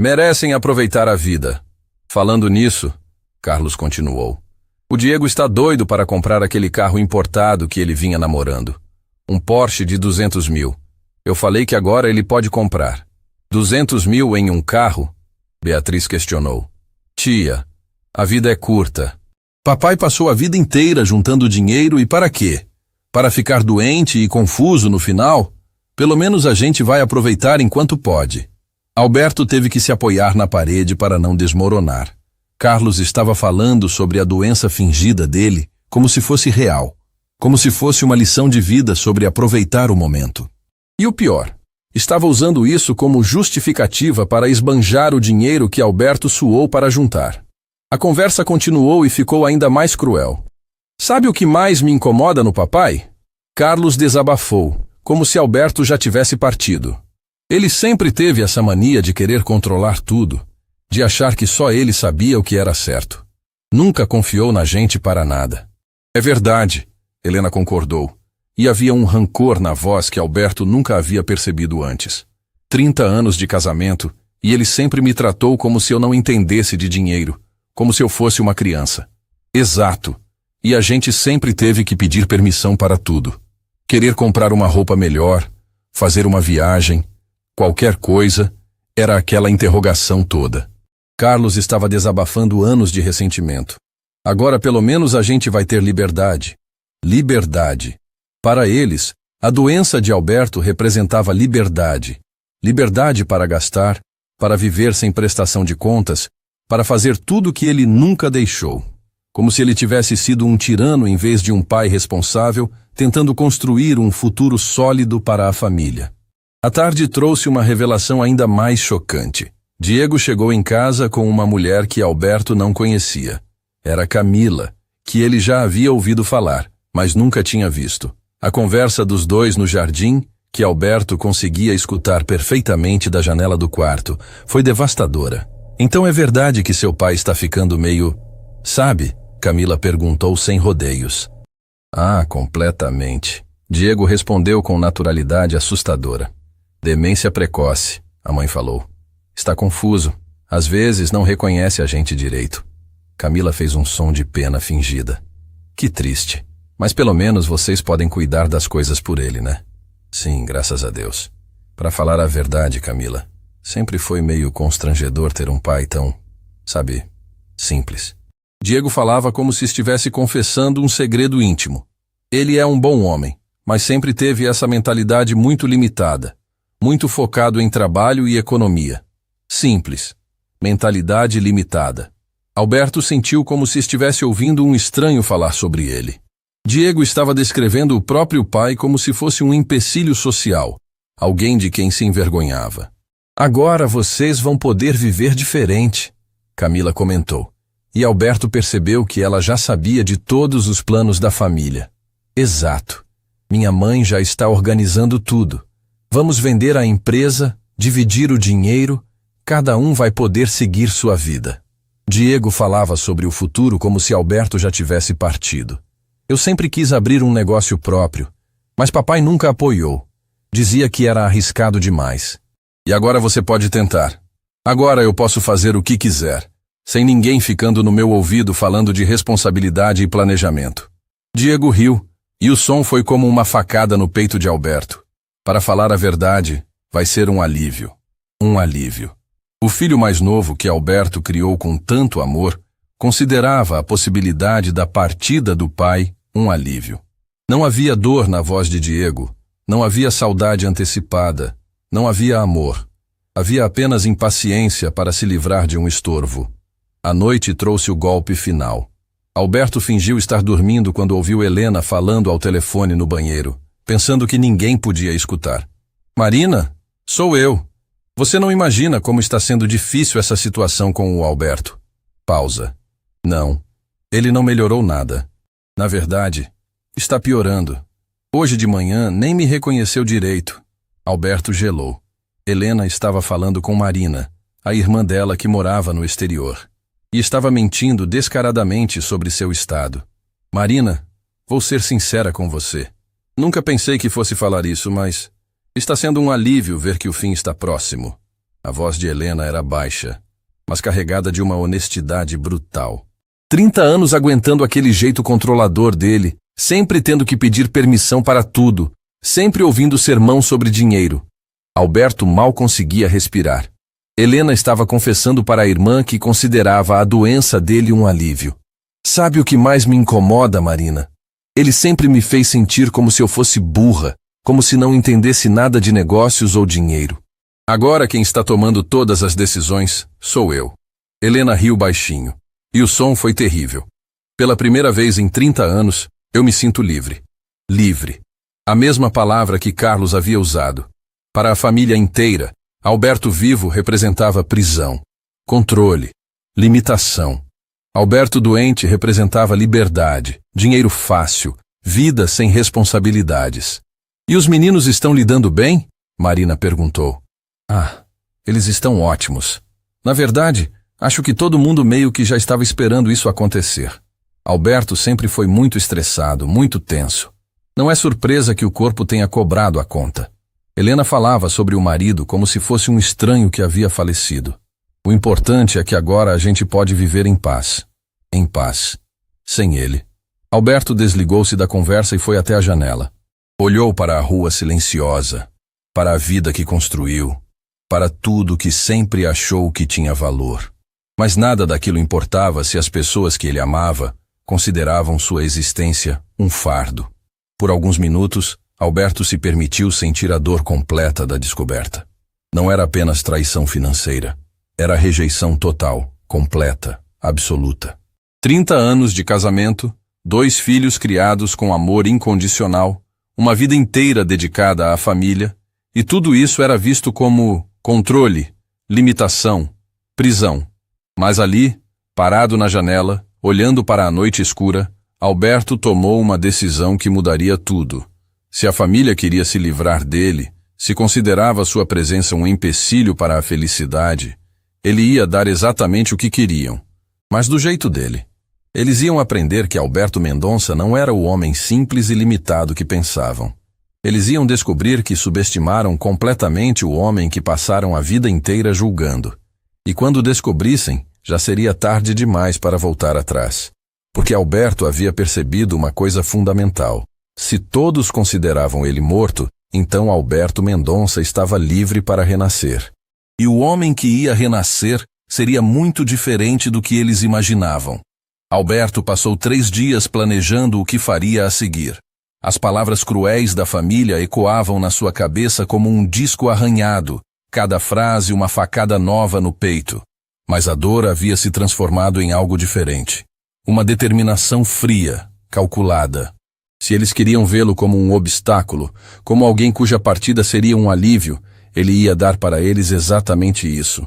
Merecem aproveitar a vida. Falando nisso, Carlos continuou. O Diego está doido para comprar aquele carro importado que ele vinha namorando. Um Porsche de 200 mil. Eu falei que agora ele pode comprar. 200 mil em um carro? Beatriz questionou. Tia, a vida é curta. Papai passou a vida inteira juntando dinheiro e para quê? Para ficar doente e confuso no final? Pelo menos a gente vai aproveitar enquanto pode. Alberto teve que se apoiar na parede para não desmoronar. Carlos estava falando sobre a doença fingida dele como se fosse real, como se fosse uma lição de vida sobre aproveitar o momento. E o pior, estava usando isso como justificativa para esbanjar o dinheiro que Alberto suou para juntar. A conversa continuou e ficou ainda mais cruel. Sabe o que mais me incomoda no papai? Carlos desabafou, como se Alberto já tivesse partido. Ele sempre teve essa mania de querer controlar tudo, de achar que só ele sabia o que era certo. Nunca confiou na gente para nada. É verdade, Helena concordou, e havia um rancor na voz que Alberto nunca havia percebido antes. 30 anos de casamento, e ele sempre me tratou como se eu não entendesse de dinheiro, como se eu fosse uma criança. Exato. E a gente sempre teve que pedir permissão para tudo. Querer comprar uma roupa melhor, fazer uma viagem, qualquer coisa, era aquela interrogação toda. Carlos estava desabafando anos de ressentimento. Agora pelo menos a gente vai ter liberdade. Liberdade. Para eles, a doença de Alberto representava liberdade. Liberdade para gastar, para viver sem prestação de contas, para fazer tudo o que ele nunca deixou. Como se ele tivesse sido um tirano em vez de um pai responsável, tentando construir um futuro sólido para a família. A tarde trouxe uma revelação ainda mais chocante. Diego chegou em casa com uma mulher que Alberto não conhecia. Era Camila, que ele já havia ouvido falar, mas nunca tinha visto. A conversa dos dois no jardim, que Alberto conseguia escutar perfeitamente da janela do quarto, foi devastadora. Então é verdade que seu pai está ficando meio... Sabe? Camila perguntou sem rodeios. Ah, completamente. Diego respondeu com naturalidade assustadora. Demência precoce, a mãe falou. Está confuso. Às vezes não reconhece a gente direito. Camila fez um som de pena fingida. Que triste. Mas pelo menos vocês podem cuidar das coisas por ele, né? Sim, graças a Deus. Para falar a verdade, Camila, sempre foi meio constrangedor ter um pai tão, sabe, simples. Diego falava como se estivesse confessando um segredo íntimo. Ele é um bom homem, mas sempre teve essa mentalidade muito limitada. muito focado em trabalho e economia. Simples. Mentalidade limitada. Alberto sentiu como se estivesse ouvindo um estranho falar sobre ele. Diego estava descrevendo o próprio pai como se fosse um empecilho social, alguém de quem se envergonhava. Agora vocês vão poder viver diferente, Camila comentou. E Alberto percebeu que ela já sabia de todos os planos da família. Exato. Minha mãe já está organizando tudo. Vamos vender a empresa, dividir o dinheiro, cada um vai poder seguir sua vida. Diego falava sobre o futuro como se Alberto já tivesse partido. Eu sempre quis abrir um negócio próprio, mas papai nunca apoiou. Dizia que era arriscado demais. E agora você pode tentar. Agora eu posso fazer o que quiser, sem ninguém ficando no meu ouvido falando de responsabilidade e planejamento. Diego riu, e o som foi como uma facada no peito de Alberto. Para falar a verdade, vai ser um alívio. Um alívio. O filho mais novo que Alberto criou com tanto amor, considerava a possibilidade da partida do pai um alívio. Não havia dor na voz de Diego, não havia saudade antecipada, não havia amor. Havia apenas impaciência para se livrar de um estorvo. A noite trouxe o golpe final. Alberto fingiu estar dormindo quando ouviu Helena falando ao telefone no banheiro, pensando que ninguém podia escutar. Marina, sou eu. Você não imagina como está sendo difícil essa situação com o Alberto. Pausa. Não. Ele não melhorou nada. Na verdade, está piorando. Hoje de manhã nem me reconheceu direito. Alberto gelou. Helena estava falando com Marina, a irmã dela que morava no exterior, e estava mentindo descaradamente sobre seu estado. Marina, vou ser sincera com você. Nunca pensei que fosse falar isso, mas está sendo um alívio ver que o fim está próximo. A voz de Helena era baixa, mas carregada de uma honestidade brutal. 30 anos aguentando aquele jeito controlador dele, sempre tendo que pedir permissão para tudo, sempre ouvindo sermão sobre dinheiro. Alberto mal conseguia respirar. Helena estava confessando para a irmã que considerava a doença dele um alívio. Sabe o que mais me incomoda, Marina? Ele sempre me fez sentir como se eu fosse burra, como se não entendesse nada de negócios ou dinheiro. Agora quem está tomando todas as decisões sou eu. Helena riu baixinho. E o som foi terrível. Pela primeira vez em 30 anos, eu me sinto livre. Livre. A mesma palavra que Carlos havia usado. Para a família inteira, Alberto vivo representava prisão, controle, limitação. Alberto doente representava liberdade, dinheiro fácil, vida sem responsabilidades. E os meninos estão lidando bem? Marina perguntou. Eles estão ótimos. Na verdade, acho que todo mundo meio que já estava esperando isso acontecer. Alberto sempre foi muito estressado, muito tenso. Não é surpresa que o corpo tenha cobrado a conta. Helena falava sobre o marido como se fosse um estranho que havia falecido. O importante é que agora a gente pode viver em paz. Em paz. Sem ele. Alberto desligou-se da conversa e foi até a janela. Olhou para a rua silenciosa, para a vida que construiu, para tudo que sempre achou que tinha valor. Mas nada daquilo importava se as pessoas que ele amava consideravam sua existência um fardo. Por alguns minutos, Alberto se permitiu sentir a dor completa da descoberta. Não era apenas traição financeira. Era rejeição total, completa, absoluta. 30 anos de casamento, 2 filhos criados com amor incondicional, uma vida inteira dedicada à família, e tudo isso era visto como controle, limitação, prisão. Mas ali, parado na janela, olhando para a noite escura, Alberto tomou uma decisão que mudaria tudo. Se a família queria se livrar dele, se considerava sua presença um empecilho para a felicidade, ele ia dar exatamente o que queriam, mas do jeito dele. Eles iam aprender que Alberto Mendonça não era o homem simples e limitado que pensavam. Eles iam descobrir que subestimaram completamente o homem que passaram a vida inteira julgando. E quando descobrissem, já seria tarde demais para voltar atrás. Porque Alberto havia percebido uma coisa fundamental. Se todos consideravam ele morto, então Alberto Mendonça estava livre para renascer. E o homem que ia renascer seria muito diferente do que eles imaginavam. Alberto passou 3 dias planejando o que faria a seguir. As palavras cruéis da família ecoavam na sua cabeça como um disco arranhado, cada frase uma facada nova no peito. Mas a dor havia se transformado em algo diferente. Uma determinação fria, calculada. Se eles queriam vê-lo como um obstáculo, como alguém cuja partida seria um alívio, ele ia dar para eles exatamente isso.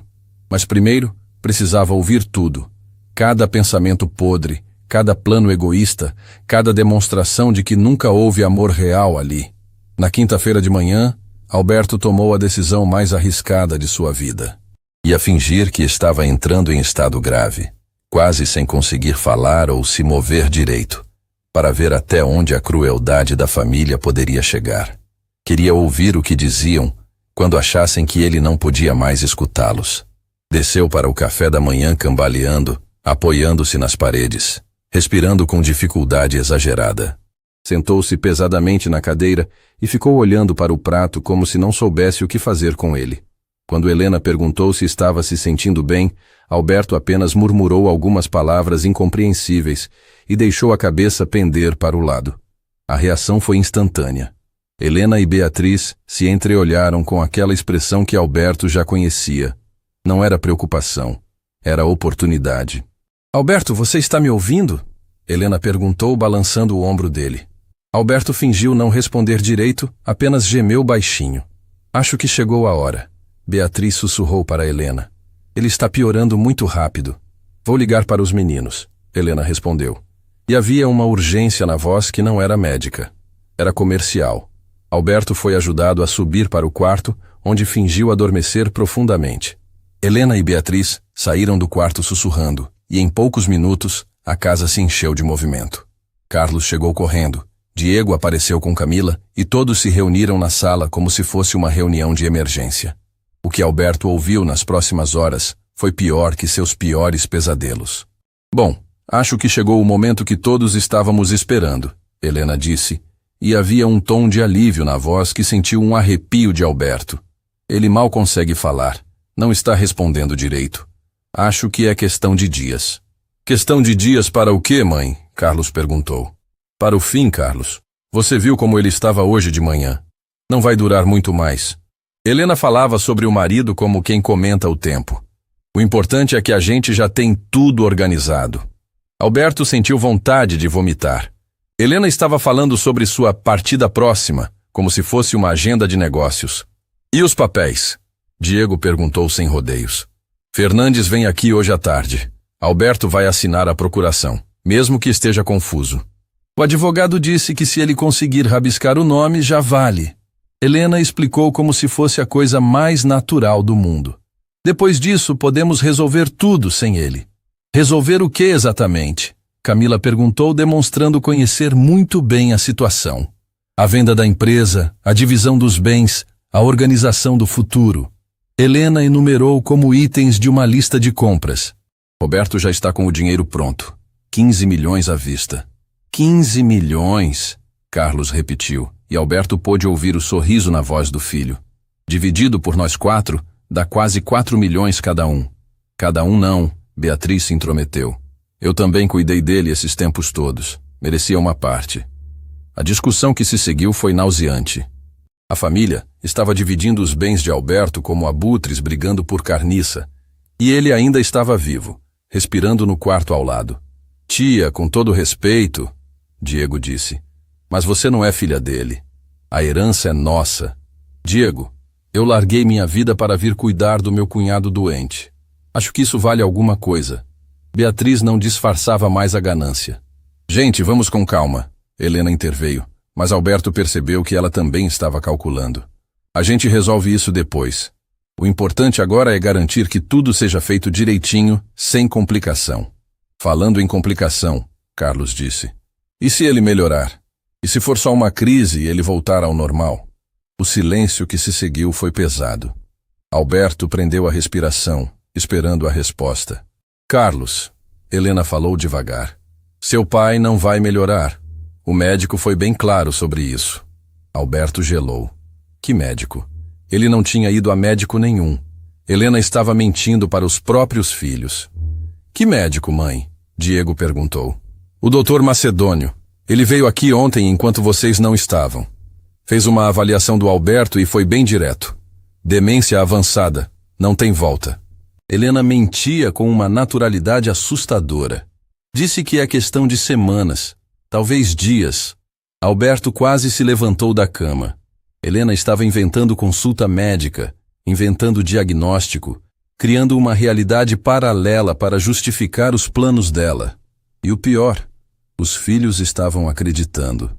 Mas primeiro, precisava ouvir tudo. Cada pensamento podre, cada plano egoísta, cada demonstração de que nunca houve amor real ali. Na quinta-feira de manhã, Alberto tomou a decisão mais arriscada de sua vida. Ia fingir que estava entrando em estado grave, quase sem conseguir falar ou se mover direito, para ver até onde a crueldade da família poderia chegar. Queria ouvir o que diziam quando achassem que ele não podia mais escutá-los. Desceu para o café da manhã cambaleando, apoiando-se nas paredes, respirando com dificuldade exagerada. Sentou-se pesadamente na cadeira e ficou olhando para o prato como se não soubesse o que fazer com ele. Quando Helena perguntou se estava se sentindo bem, Alberto apenas murmurou algumas palavras incompreensíveis e deixou a cabeça pender para o lado. A reação foi instantânea. Helena e Beatriz se entreolharam com aquela expressão que Alberto já conhecia. Não era preocupação, era oportunidade. "Alberto, você está me ouvindo?" Helena perguntou, balançando o ombro dele. Alberto fingiu não responder direito, apenas gemeu baixinho. "Acho que chegou a hora." Beatriz sussurrou para Helena. "Ele está piorando muito rápido. Vou ligar para os meninos." Helena respondeu. E havia uma urgência na voz que não era médica. Era comercial. Alberto foi ajudado a subir para o quarto, onde fingiu adormecer profundamente. Helena e Beatriz saíram do quarto sussurrando, e em poucos minutos a casa se encheu de movimento. Carlos chegou correndo, Diego apareceu com Camila e todos se reuniram na sala como se fosse uma reunião de emergência. O que Alberto ouviu nas próximas horas foi pior que seus piores pesadelos. "Bom, acho que chegou o momento que todos estávamos esperando", Helena disse, e havia um tom de alívio na voz que sentiu um arrepio de Alberto. "Ele mal consegue falar, não está respondendo direito. Acho que é questão de dias." "Questão de dias para o quê, mãe?" Carlos perguntou. "Para o fim, Carlos. Você viu como ele estava hoje de manhã. Não vai durar muito mais." Helena falava sobre o marido como quem comenta o tempo. "O importante é que a gente já tem tudo organizado." Alberto sentiu vontade de vomitar. Helena estava falando sobre sua partida próxima, como se fosse uma agenda de negócios. "E os papéis?" Diego perguntou sem rodeios. "Fernandes vem aqui hoje à tarde. Alberto vai assinar a procuração, mesmo que esteja confuso. O advogado disse que se ele conseguir rabiscar o nome, já vale." Helena explicou como se fosse a coisa mais natural do mundo. "Depois disso, podemos resolver tudo sem ele." "Resolver o que exatamente?" Camila perguntou, demonstrando conhecer muito bem a situação. "A venda da empresa, a divisão dos bens, a organização do futuro." Helena enumerou como itens de uma lista de compras. "Roberto já está com o dinheiro pronto. 15 milhões à vista." 15 milhões, Carlos repetiu, e Alberto pôde ouvir o sorriso na voz do filho. "Dividido por nós 4, dá quase 4 milhões cada um." "Cada um não", Beatriz se intrometeu. "Eu também cuidei dele esses tempos todos. Merecia uma parte." A discussão que se seguiu foi nauseante. A família estava dividindo os bens de Alberto como abutres brigando por carniça, e ele ainda estava vivo, respirando no quarto ao lado. "Tia, com todo respeito", Diego disse, "mas você não é filha dele. A herança é nossa." "Diego, eu larguei minha vida para vir cuidar do meu cunhado doente. Acho que isso vale alguma coisa." Beatriz não disfarçava mais a ganância. "Gente, vamos com calma", Helena interveio, mas Alberto percebeu que ela também estava calculando. "A gente resolve isso depois. O importante agora é garantir que tudo seja feito direitinho, sem complicação." "Falando em complicação", Carlos disse, "e se ele melhorar? E se for só uma crise e ele voltar ao normal?" O silêncio que se seguiu foi pesado. Alberto prendeu a respiração, esperando a resposta. "Carlos", Helena falou devagar, "seu pai não vai melhorar. O médico foi bem claro sobre isso." Alberto gelou. Que médico? Ele não tinha ido a médico nenhum. Helena estava mentindo para os próprios filhos. "Que médico, mãe?" Diego perguntou. "O doutor Macedônio. Ele veio aqui ontem enquanto vocês não estavam. Fez uma avaliação do Alberto e foi bem direto. Demência avançada, não tem volta. Helena mentia com uma naturalidade assustadora. Disse que é questão de semanas, talvez dias. Alberto quase se levantou da cama. Helena estava inventando consulta médica, inventando diagnóstico, criando uma realidade paralela para justificar os planos dela. E o pior, os filhos estavam acreditando.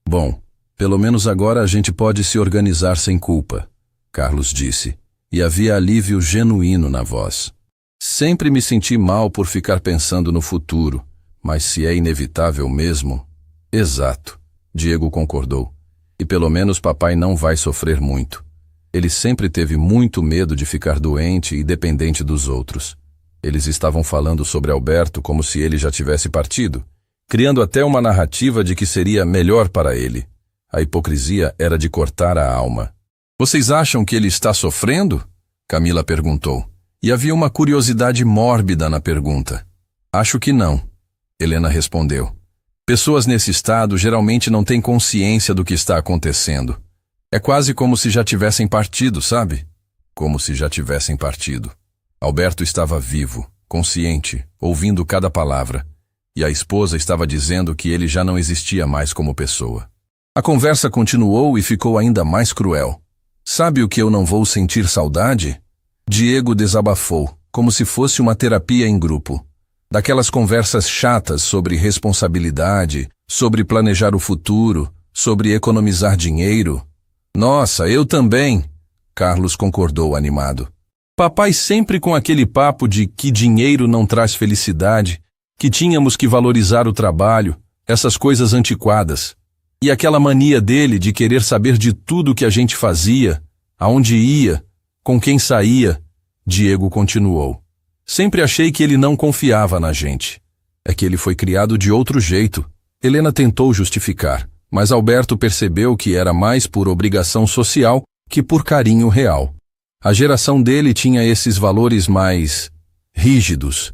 Bom, pelo menos agora a gente pode se organizar sem culpa, Carlos disse, e havia alívio genuíno na voz. Sempre me senti mal por ficar pensando no futuro, mas se é inevitável mesmo... Exato, Diego concordou. E pelo menos papai não vai sofrer muito. Ele sempre teve muito medo de ficar doente e dependente dos outros. Eles estavam falando sobre Alberto como se ele já tivesse partido, criando até uma narrativa de que seria melhor para ele. A hipocrisia era de cortar a alma. Vocês acham que ele está sofrendo? Camila perguntou. E havia uma curiosidade mórbida na pergunta. Acho que não, Helena respondeu. Pessoas nesse estado geralmente não têm consciência do que está acontecendo. É quase como se já tivessem partido, sabe? Como se já tivessem partido. Alberto estava vivo, consciente, ouvindo cada palavra, e a esposa estava dizendo que ele já não existia mais como pessoa. A conversa continuou e ficou ainda mais cruel. Sabe o que eu não vou sentir saudade? Diego desabafou, como se fosse uma terapia em grupo. Daquelas conversas chatas sobre responsabilidade, sobre planejar o futuro, sobre economizar dinheiro. Nossa, eu também, Carlos concordou animado. Papai sempre com aquele papo de que dinheiro não traz felicidade, que tínhamos que valorizar o trabalho, essas coisas antiquadas. E aquela mania dele de querer saber de tudo que a gente fazia, aonde ia, com quem saía, Diego continuou. Sempre achei que ele não confiava na gente. É que ele foi criado de outro jeito. Helena tentou justificar, mas Alberto percebeu que era mais por obrigação social que por carinho real. A geração dele tinha esses valores mais rígidos.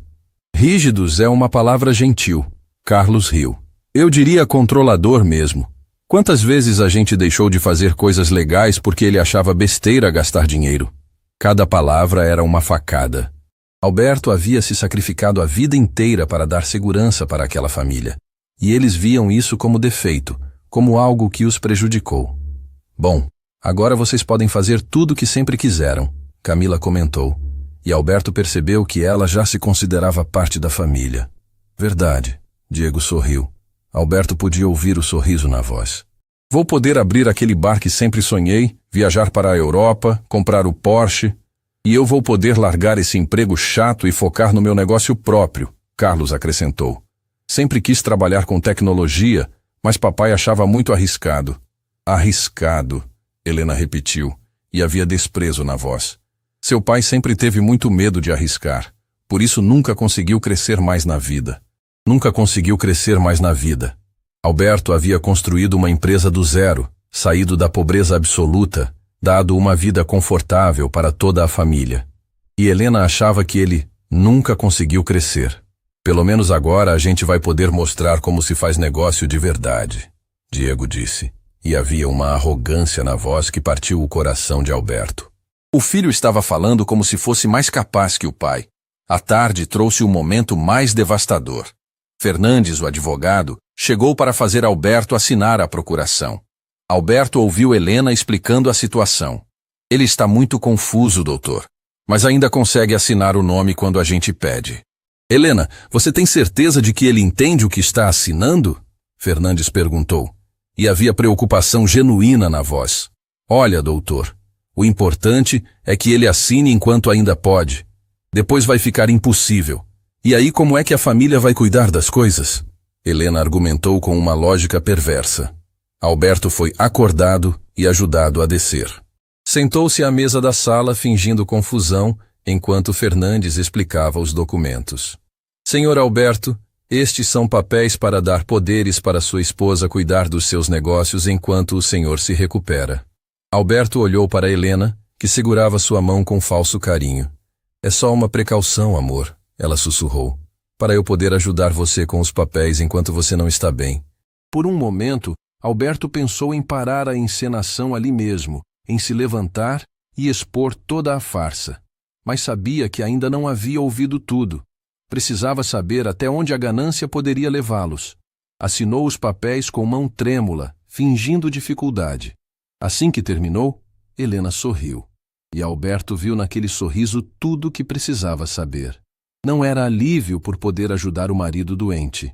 Rígidos é uma palavra gentil. Carlos riu. Eu diria controlador mesmo. Quantas vezes a gente deixou de fazer coisas legais porque ele achava besteira gastar dinheiro? Cada palavra era uma facada. Alberto havia se sacrificado a vida inteira para dar segurança para aquela família. E eles viam isso como defeito, como algo que os prejudicou. Bom, agora vocês podem fazer tudo o que sempre quiseram, Camila comentou. E Alberto percebeu que ela já se considerava parte da família. Verdade, Diego sorriu. Alberto podia ouvir o sorriso na voz. Vou poder abrir aquele bar que sempre sonhei, viajar para a Europa, comprar o Porsche, e eu vou poder largar esse emprego chato e focar no meu negócio próprio, Carlos acrescentou. Sempre quis trabalhar com tecnologia, mas papai achava muito arriscado. Arriscado, Helena repetiu, e havia desprezo na voz. Seu pai sempre teve muito medo de arriscar, por isso nunca conseguiu crescer mais na vida. Nunca conseguiu crescer mais na vida. Alberto havia construído uma empresa do zero, saído da pobreza absoluta, dado uma vida confortável para toda a família. E Helena achava que ele nunca conseguiu crescer. Pelo menos agora a gente vai poder mostrar como se faz negócio de verdade, Diego disse, e havia uma arrogância na voz que partiu o coração de Alberto. O filho estava falando como se fosse mais capaz que o pai. A tarde trouxe o momento mais devastador. Fernandes, o advogado, chegou para fazer Alberto assinar a procuração. Alberto ouviu Helena explicando a situação. Ele está muito confuso, doutor, mas ainda consegue assinar o nome quando a gente pede. Helena, você tem certeza de que ele entende o que está assinando? Fernandes perguntou, e havia preocupação genuína na voz. Olha, doutor, o importante é que ele assine enquanto ainda pode. Depois vai ficar impossível. E aí como é que a família vai cuidar das coisas? Helena argumentou com uma lógica perversa. Alberto foi acordado e ajudado a descer. Sentou-se à mesa da sala fingindo confusão, enquanto Fernandes explicava os documentos. Senhor Alberto, estes são papéis para dar poderes para sua esposa cuidar dos seus negócios enquanto o senhor se recupera. Alberto olhou para Helena, que segurava sua mão com falso carinho. É só uma precaução, amor, ela sussurrou, para eu poder ajudar você com os papéis enquanto você não está bem. Por um momento, Alberto pensou em parar a encenação ali mesmo, em se levantar e expor toda a farsa. Mas sabia que ainda não havia ouvido tudo. Precisava saber até onde a ganância poderia levá-los. Assinou os papéis com mão trêmula, fingindo dificuldade. Assim que terminou, Helena sorriu. E Alberto viu naquele sorriso tudo o que precisava saber. Não era alívio por poder ajudar o marido doente.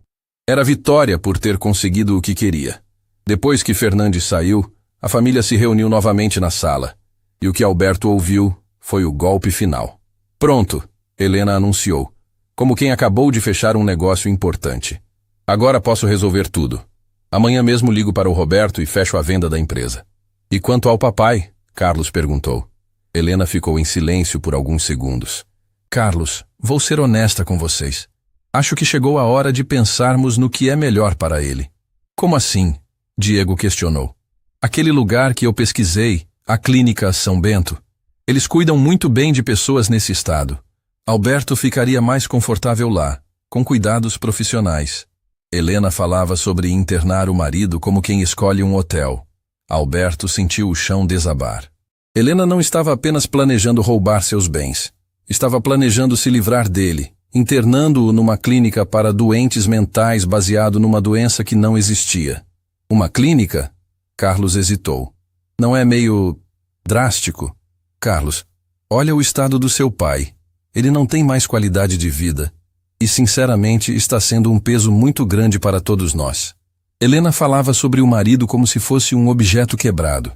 Era vitória por ter conseguido o que queria. Depois que Fernandes saiu, a família se reuniu novamente na sala. E o que Alberto ouviu foi o golpe final. Pronto, Helena anunciou, como quem acabou de fechar um negócio importante. Agora posso resolver tudo. Amanhã mesmo ligo para o Roberto e fecho a venda da empresa. E quanto ao papai? Carlos perguntou. Helena ficou em silêncio por alguns segundos. Carlos, vou ser honesta com vocês. Acho que chegou a hora de pensarmos no que é melhor para ele. Como assim? Diego questionou. Aquele lugar que eu pesquisei, a Clínica São Bento. Eles cuidam muito bem de pessoas nesse estado. Alberto ficaria mais confortável lá, com cuidados profissionais. Helena falava sobre internar o marido como quem escolhe um hotel. Alberto sentiu o chão desabar. Helena não estava apenas planejando roubar seus bens. Estava planejando se livrar dele, internando-o numa clínica para doentes mentais baseado numa doença que não existia. Uma clínica? Carlos hesitou. Não é meio drástico? Carlos, olha o estado do seu pai. Ele não tem mais qualidade de vida. E, sinceramente, está sendo um peso muito grande para todos nós. Helena falava sobre o marido como se fosse um objeto quebrado.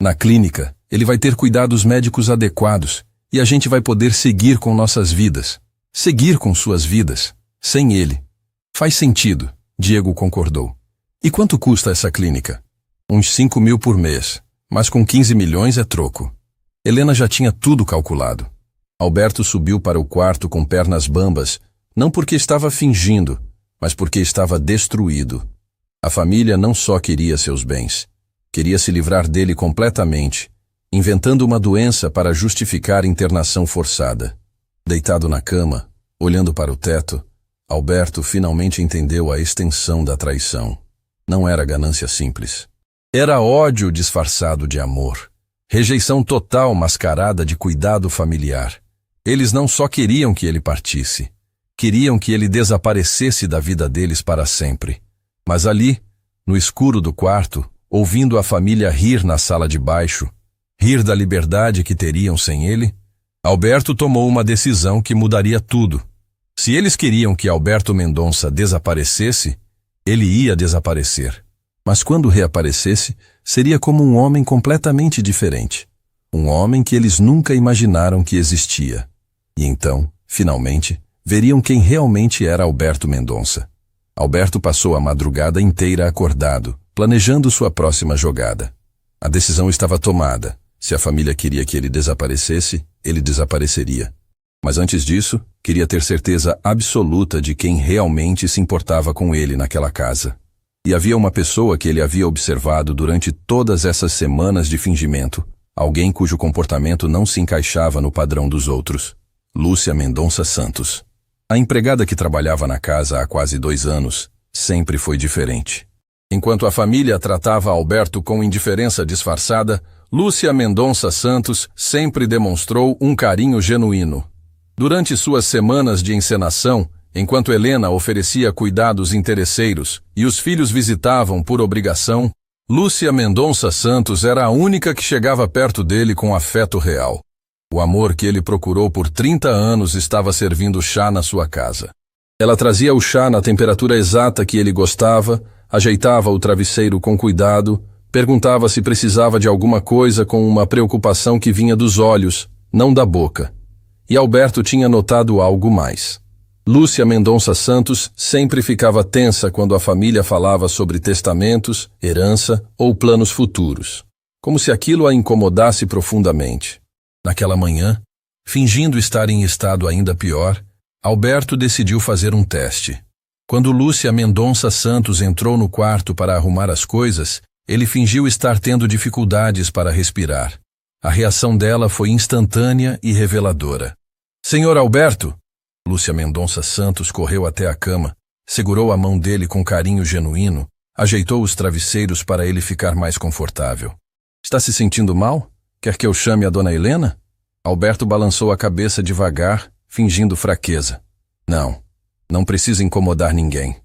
Na clínica, ele vai ter cuidados médicos adequados e a gente vai poder seguir com nossas vidas. Seguir com suas vidas, sem ele. Faz sentido, Diego concordou. E quanto custa essa clínica? Uns 5 mil por mês, mas com 15 milhões é troco. Helena já tinha tudo calculado. Alberto subiu para o quarto com pernas bambas, não porque estava fingindo, mas porque estava destruído. A família não só queria seus bens, queria se livrar dele completamente, inventando uma doença para justificar internação forçada. Deitado na cama, olhando para o teto, Alberto finalmente entendeu a extensão da traição. Não era ganância simples. Era ódio disfarçado de amor. Rejeição total mascarada de cuidado familiar. Eles não só queriam que ele partisse, queriam que ele desaparecesse da vida deles para sempre. Mas ali, no escuro do quarto, ouvindo a família rir na sala de baixo, rir da liberdade que teriam sem ele, Alberto tomou uma decisão que mudaria tudo. Se eles queriam que Alberto Mendonça desaparecesse, ele ia desaparecer. Mas quando reaparecesse, seria como um homem completamente diferente. Um homem que eles nunca imaginaram que existia. E então, finalmente, veriam quem realmente era Alberto Mendonça. Alberto passou a madrugada inteira acordado, planejando sua próxima jogada. A decisão estava tomada. Se a família queria que ele desaparecesse, ele desapareceria. Mas antes disso, queria ter certeza absoluta de quem realmente se importava com ele naquela casa. E havia uma pessoa que ele havia observado durante todas essas semanas de fingimento, alguém cujo comportamento não se encaixava no padrão dos outros. Lúcia Mendonça Santos. A empregada que trabalhava na casa há quase 2 anos sempre foi diferente. Enquanto a família tratava Alberto com indiferença disfarçada, Lúcia Mendonça Santos sempre demonstrou um carinho genuíno. Durante suas semanas de encenação, enquanto Helena oferecia cuidados interesseiros e os filhos visitavam por obrigação, Lúcia Mendonça Santos era a única que chegava perto dele com afeto real. O amor que ele procurou por 30 anos estava servindo chá na sua casa. Ela trazia o chá na temperatura exata que ele gostava, ajeitava o travesseiro com cuidado, perguntava se precisava de alguma coisa com uma preocupação que vinha dos olhos, não da boca. E Alberto tinha notado algo mais. Lúcia Mendonça Santos sempre ficava tensa quando a família falava sobre testamentos, herança ou planos futuros, como se aquilo a incomodasse profundamente. Naquela manhã, fingindo estar em estado ainda pior, Alberto decidiu fazer um teste. Quando Lúcia Mendonça Santos entrou no quarto para arrumar as coisas, ele fingiu estar tendo dificuldades para respirar. A reação dela foi instantânea e reveladora. Senhor Alberto! Lúcia Mendonça Santos correu até a cama, segurou a mão dele com carinho genuíno Ajeitou os travesseiros para ele ficar mais confortável. Está se sentindo mal? Quer que eu chame a dona Helena? Alberto balançou a cabeça devagar, fingindo fraqueza. Não precisa incomodar ninguém,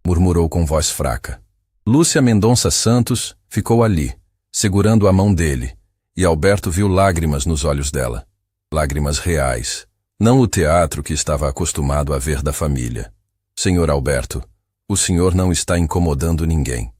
murmurou com voz fraca. Lúcia Mendonça Santos ficou ali, segurando a mão dele, e Alberto viu lágrimas nos olhos dela. Lágrimas reais, não o teatro que estava acostumado a ver da família. Senhor Alberto, o senhor não está incomodando ninguém.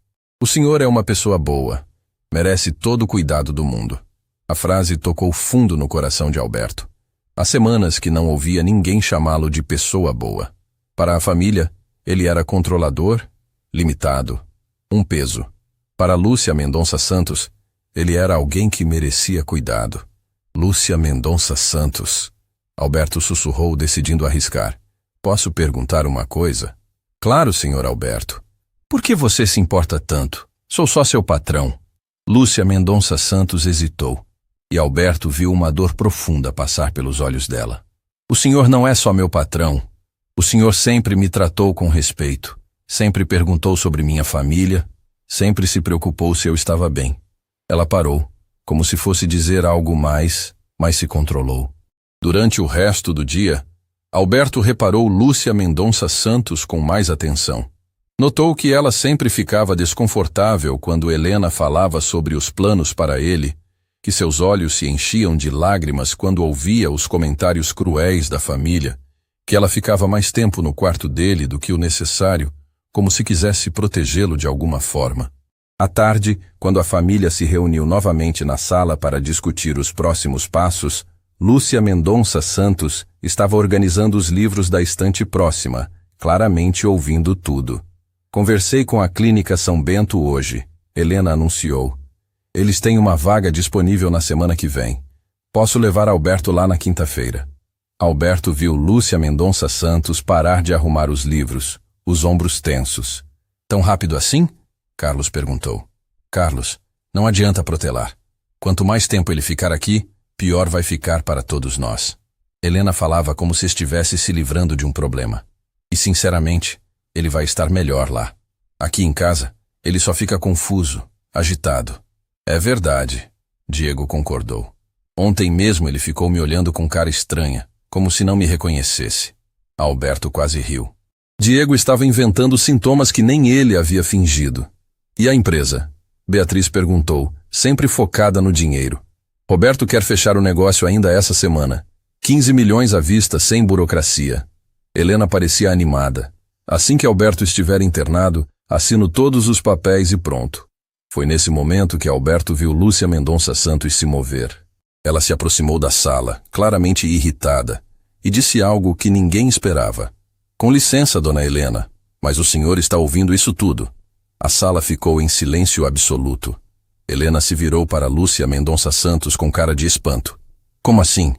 O senhor é uma pessoa boa. Merece todo o cuidado do mundo. A frase tocou fundo no coração de Alberto. Há semanas que não ouvia ninguém chamá-lo de pessoa boa. Para a família, ele era controlador, limitado, um peso. Para Lúcia Mendonça Santos, ele era alguém que merecia cuidado. Lúcia Mendonça Santos. Alberto sussurrou, decidindo arriscar. Posso perguntar uma coisa? Claro, senhor Alberto. Por que você se importa tanto? Sou só seu patrão. Lúcia Mendonça Santos hesitou, e Alberto viu uma dor profunda passar pelos olhos dela. O senhor não é só meu patrão. O senhor sempre me tratou com respeito, sempre perguntou sobre minha família, sempre se preocupou se eu estava bem. Ela parou, como se fosse dizer algo mais, mas se controlou. Durante o resto do dia, Alberto reparou Lúcia Mendonça Santos com mais atenção. Notou que ela sempre ficava desconfortável quando Helena falava sobre os planos para ele, que seus olhos se enchiam de lágrimas quando ouvia os comentários cruéis da família, que ela ficava mais tempo no quarto dele do que o necessário, como se quisesse protegê-lo de alguma forma. À tarde, quando a família se reuniu novamente na sala para discutir os próximos passos, Lúcia Mendonça Santos estava organizando os livros da estante próxima, claramente ouvindo tudo. Conversei com a Clínica São Bento hoje, Helena anunciou. Eles têm uma vaga disponível na semana que vem. Posso levar Alberto lá na quinta-feira. Alberto viu Lúcia Mendonça Santos parar de arrumar os livros, os ombros tensos. Tão rápido assim? Carlos perguntou. Carlos, não adianta protelar. Quanto mais tempo ele ficar aqui, pior vai ficar para todos nós. Helena falava como se estivesse se livrando de um problema. E sinceramente, ele vai estar melhor lá. Aqui em casa, ele só fica confuso, agitado. É verdade, Diego concordou. Ontem mesmo ele ficou me olhando com cara estranha, como se não me reconhecesse. Alberto quase riu. Diego estava inventando sintomas que nem ele havia fingido. E a empresa? Beatriz perguntou, sempre focada no dinheiro. Roberto quer fechar o negócio ainda essa semana. 15 milhões à vista, sem burocracia. Helena parecia animada. Assim que Alberto estiver internado, assino todos os papéis e pronto. Foi nesse momento que Alberto viu Lúcia Mendonça Santos se mover. Ela se aproximou da sala, claramente irritada, e disse algo que ninguém esperava. Com licença, dona Helena, mas o senhor está ouvindo isso tudo. A sala ficou em silêncio absoluto. Helena se virou para Lúcia Mendonça Santos com cara de espanto. Como assim?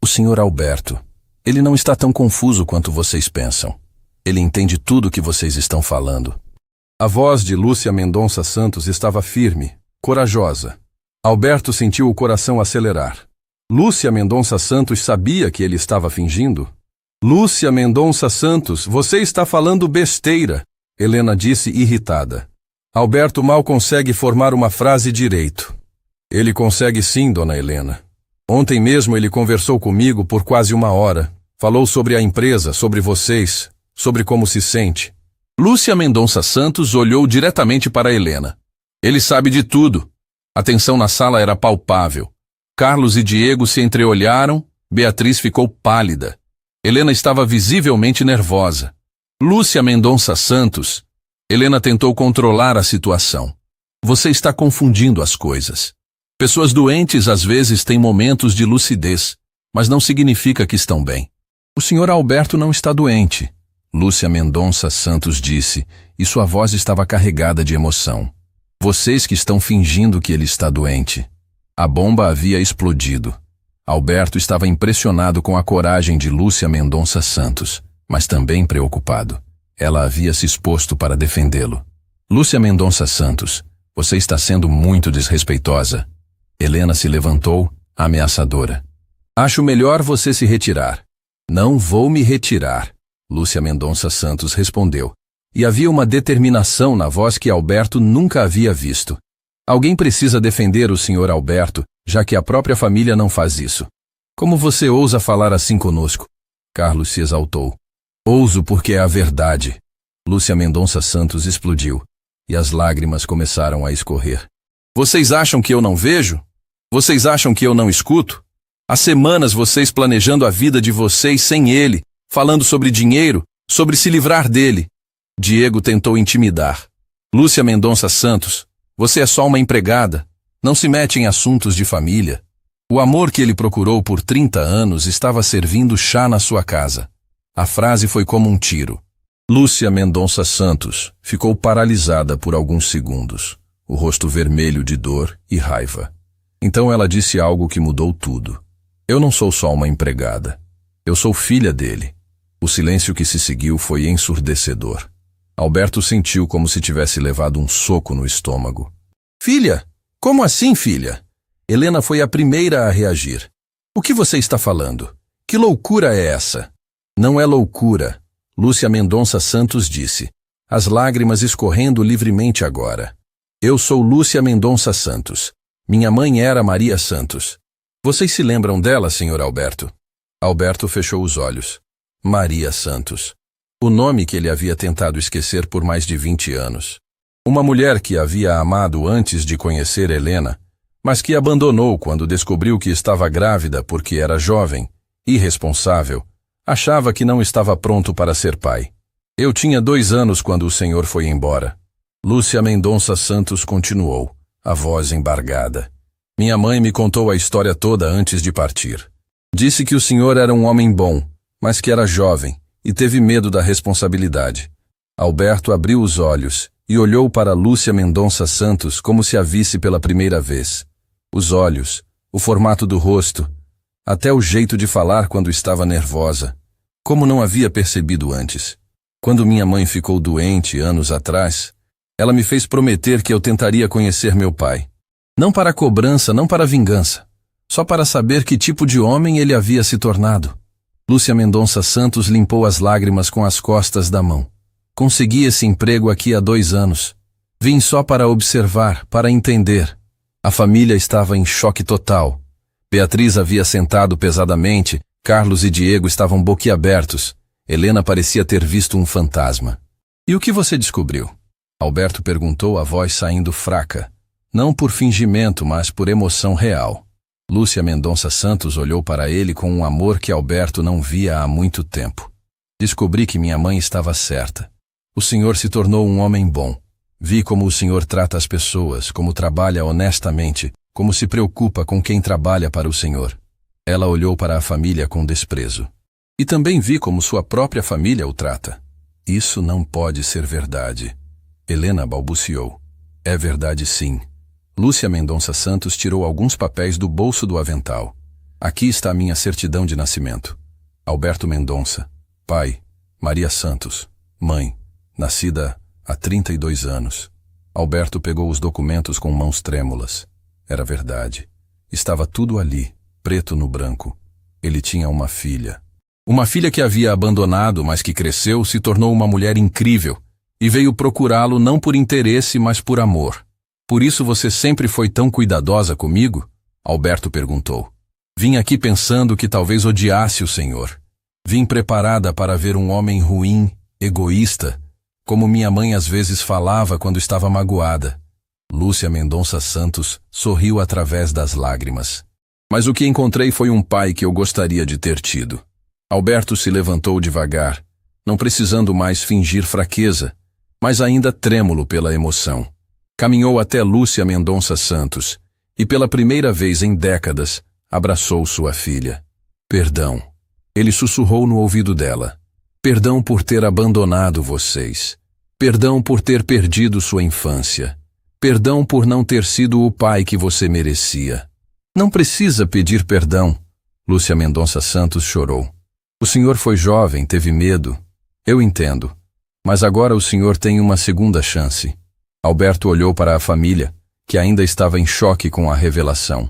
O senhor Alberto. Ele não está tão confuso quanto vocês pensam. Ele entende tudo o que vocês estão falando. A voz de Lúcia Mendonça Santos estava firme, corajosa. Alberto sentiu o coração acelerar. Lúcia Mendonça Santos sabia que ele estava fingindo? Lúcia Mendonça Santos, você está falando besteira, Helena disse irritada. Alberto mal consegue formar uma frase direito. Ele consegue sim, dona Helena. Ontem mesmo ele conversou comigo por quase 1 hora. Falou sobre a empresa, sobre vocês, sobre como se sente. Lúcia Mendonça Santos olhou diretamente para Helena. Ele sabe de tudo. A tensão na sala era palpável. Carlos e Diego se entreolharam, Beatriz ficou pálida. Helena estava visivelmente nervosa. Lúcia Mendonça Santos. Helena tentou controlar a situação. Você está confundindo as coisas. Pessoas doentes às vezes têm momentos de lucidez, mas não significa que estão bem. O senhor Alberto não está doente, Lúcia Mendonça Santos disse, e sua voz estava carregada de emoção. Vocês que estão fingindo que ele está doente. A bomba havia explodido. Alberto estava impressionado com a coragem de Lúcia Mendonça Santos, mas também preocupado. Ela havia se exposto para defendê-lo. Lúcia Mendonça Santos, você está sendo muito desrespeitosa. Helena se levantou, ameaçadora. Acho melhor você se retirar. Não vou me retirar, Lúcia Mendonça Santos respondeu, e havia uma determinação na voz que Alberto nunca havia visto. Alguém precisa defender o Sr. Alberto, já que a própria família não faz isso. Como você ousa falar assim conosco? Carlos se exaltou. Ouso porque é a verdade. Lúcia Mendonça Santos explodiu, e as lágrimas começaram a escorrer. Vocês acham que eu não vejo? Vocês acham que eu não escuto? Há semanas vocês planejando a vida de vocês sem ele, falando sobre dinheiro, sobre se livrar dele. Diego tentou intimidar. Lúcia Mendonça Santos, você é só uma empregada. Não se mete em assuntos de família. O amor que ele procurou por 30 anos estava servindo chá na sua casa. A frase foi como um tiro. Lúcia Mendonça Santos ficou paralisada por alguns segundos, o rosto vermelho de dor e raiva. Então ela disse algo que mudou tudo. Eu não sou só uma empregada. Eu sou filha dele. O silêncio que se seguiu foi ensurdecedor. Alberto sentiu como se tivesse levado um soco no estômago. Filha? Como assim, filha? Helena foi a primeira a reagir. O que você está falando? Que loucura é essa? Não é loucura, Lúcia Mendonça Santos disse, as lágrimas escorrendo livremente agora. Eu sou Lúcia Mendonça Santos. Minha mãe era Maria Santos. Vocês se lembram dela, Sr. Alberto? Alberto fechou os olhos. Maria Santos. O nome que ele havia tentado esquecer por mais de 20 anos. Uma mulher que havia amado antes de conhecer Helena, mas que abandonou quando descobriu que estava grávida porque era jovem, irresponsável, achava que não estava pronto para ser pai. Eu tinha 2 anos quando o senhor foi embora. Lúcia Mendonça Santos continuou, a voz embargada. Minha mãe me contou a história toda antes de partir. Disse que o senhor era um homem bom, mas que era jovem e teve medo da responsabilidade. Alberto abriu os olhos e olhou para Lúcia Mendonça Santos como se a visse pela primeira vez. Os olhos, o formato do rosto, até o jeito de falar quando estava nervosa. Como não havia percebido antes. Quando minha mãe ficou doente anos atrás, ela me fez prometer que eu tentaria conhecer meu pai. Não para cobrança, não para vingança. Só para saber que tipo de homem ele havia se tornado. Lúcia Mendonça Santos limpou as lágrimas com as costas da mão. Consegui esse emprego aqui há 2 anos. Vim só para observar, para entender. A família estava em choque total. Beatriz havia sentado pesadamente, Carlos e Diego estavam boquiabertos. Helena parecia ter visto um fantasma. E o que você descobriu? Alberto perguntou, a voz saindo fraca. Não por fingimento, mas por emoção real. Lúcia Mendonça Santos olhou para ele com um amor que Alberto não via há muito tempo. Descobri que minha mãe estava certa. O senhor se tornou um homem bom. Vi como o senhor trata as pessoas, como trabalha honestamente, como se preocupa com quem trabalha para o senhor. Ela olhou para a família com desprezo. E também vi como sua própria família o trata. Isso não pode ser verdade. Helena balbuciou. É verdade sim. Lúcia Mendonça Santos tirou alguns papéis do bolso do avental. Aqui está a minha certidão de nascimento. Alberto Mendonça, pai, Maria Santos, mãe, nascida há 32 anos. Alberto pegou os documentos com mãos trêmulas. Era verdade. Estava tudo ali, preto no branco. Ele tinha uma filha. Uma filha que havia abandonado, mas que cresceu, se tornou uma mulher incrível e veio procurá-lo não por interesse, mas por amor. Por isso você sempre foi tão cuidadosa comigo? Alberto perguntou. Vim aqui pensando que talvez odiasse o senhor. Vim preparada para ver um homem ruim, egoísta, como minha mãe às vezes falava quando estava magoada. Lúcia Mendonça Santos sorriu através das lágrimas. Mas o que encontrei foi um pai que eu gostaria de ter tido. Alberto se levantou devagar, não precisando mais fingir fraqueza, mas ainda trêmulo pela emoção. Caminhou até Lúcia Mendonça Santos e, pela primeira vez em décadas, abraçou sua filha. Perdão. Ele sussurrou no ouvido dela. Perdão por ter abandonado vocês. Perdão por ter perdido sua infância. Perdão por não ter sido o pai que você merecia. Não precisa pedir perdão. Lúcia Mendonça Santos chorou. O senhor foi jovem, teve medo. Eu entendo. Mas agora o senhor tem uma segunda chance. Alberto olhou para a família, que ainda estava em choque com a revelação.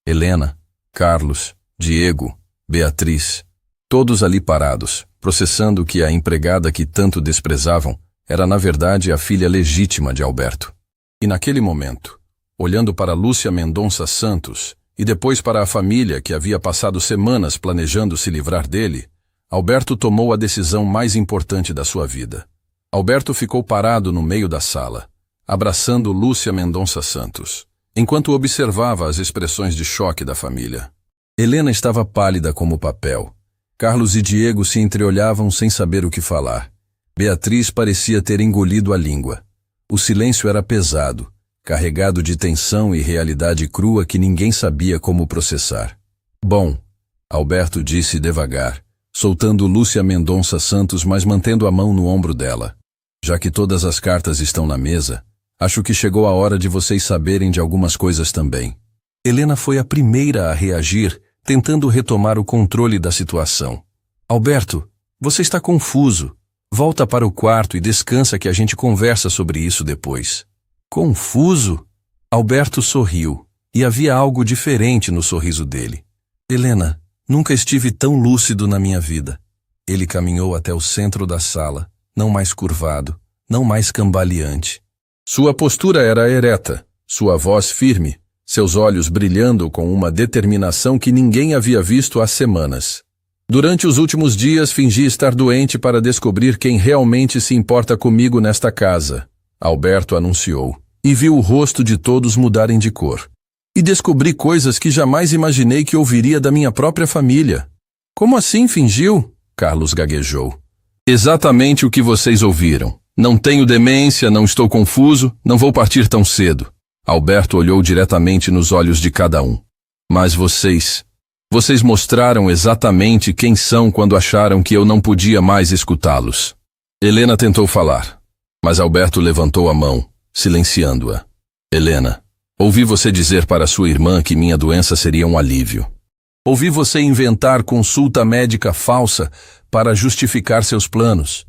Helena, Carlos, Diego, Beatriz, todos ali parados, processando que a empregada que tanto desprezavam era na verdade a filha legítima de Alberto. E naquele momento, olhando para Lúcia Mendonça Santos e depois para a família que havia passado semanas planejando se livrar dele, Alberto tomou a decisão mais importante da sua vida. Alberto ficou parado no meio da sala, abraçando Lúcia Mendonça Santos, enquanto observava as expressões de choque da família. Helena estava pálida como papel. Carlos e Diego se entreolhavam sem saber o que falar. Beatriz parecia ter engolido a língua. O silêncio era pesado, carregado de tensão e realidade crua que ninguém sabia como processar. Bom, Alberto disse devagar, soltando Lúcia Mendonça Santos, mas mantendo a mão no ombro dela. Já que todas as cartas estão na mesa, acho que chegou a hora de vocês saberem de algumas coisas também. Helena foi a primeira a reagir, tentando retomar o controle da situação. Alberto, você está confuso. Volta para o quarto e descansa que a gente conversa sobre isso depois. Confuso? Alberto sorriu, e havia algo diferente no sorriso dele. Helena, nunca estive tão lúcido na minha vida. Ele caminhou até o centro da sala, não mais curvado, não mais cambaleante. Sua postura era ereta, sua voz firme, seus olhos brilhando com uma determinação que ninguém havia visto há semanas. Durante os últimos dias fingi estar doente para descobrir quem realmente se importa comigo nesta casa, Alberto anunciou, e viu o rosto de todos mudarem de cor. E descobri coisas que jamais imaginei que ouviria da minha própria família. Como assim fingiu? Carlos gaguejou. Exatamente o que vocês ouviram. Não tenho demência, não estou confuso, não vou partir tão cedo. Alberto olhou diretamente nos olhos de cada um. Mas vocês mostraram exatamente quem são quando acharam que eu não podia mais escutá-los. Helena tentou falar, mas Alberto levantou a mão, silenciando-a. Helena, ouvi você dizer para sua irmã que minha doença seria um alívio. Ouvi você inventar consulta médica falsa para justificar seus planos.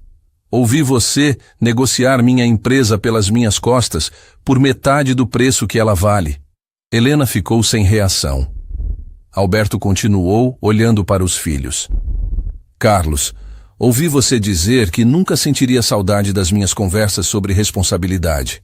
Ouvi você negociar minha empresa pelas minhas costas por metade do preço que ela vale. Helena ficou sem reação. Alberto continuou, olhando para os filhos. Carlos, ouvi você dizer que nunca sentiria saudade das minhas conversas sobre responsabilidade.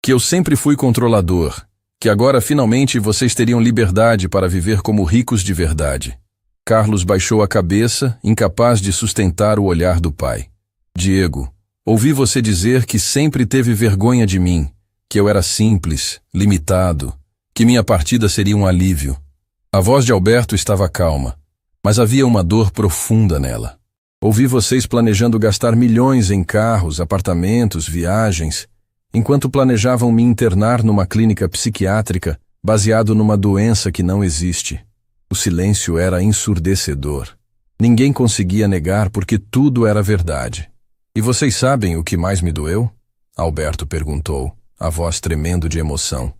Que eu sempre fui controlador, que agora finalmente vocês teriam liberdade para viver como ricos de verdade. Carlos baixou a cabeça, incapaz de sustentar o olhar do pai. Diego, ouvi você dizer que sempre teve vergonha de mim, que eu era simples, limitado, que minha partida seria um alívio. A voz de Alberto estava calma, mas havia uma dor profunda nela. Ouvi vocês planejando gastar milhões em carros, apartamentos, viagens, enquanto planejavam me internar numa clínica psiquiátrica baseado numa doença que não existe. O silêncio era ensurdecedor. Ninguém conseguia negar porque tudo era verdade. E vocês sabem o que mais me doeu? Alberto perguntou, a voz tremendo de emoção.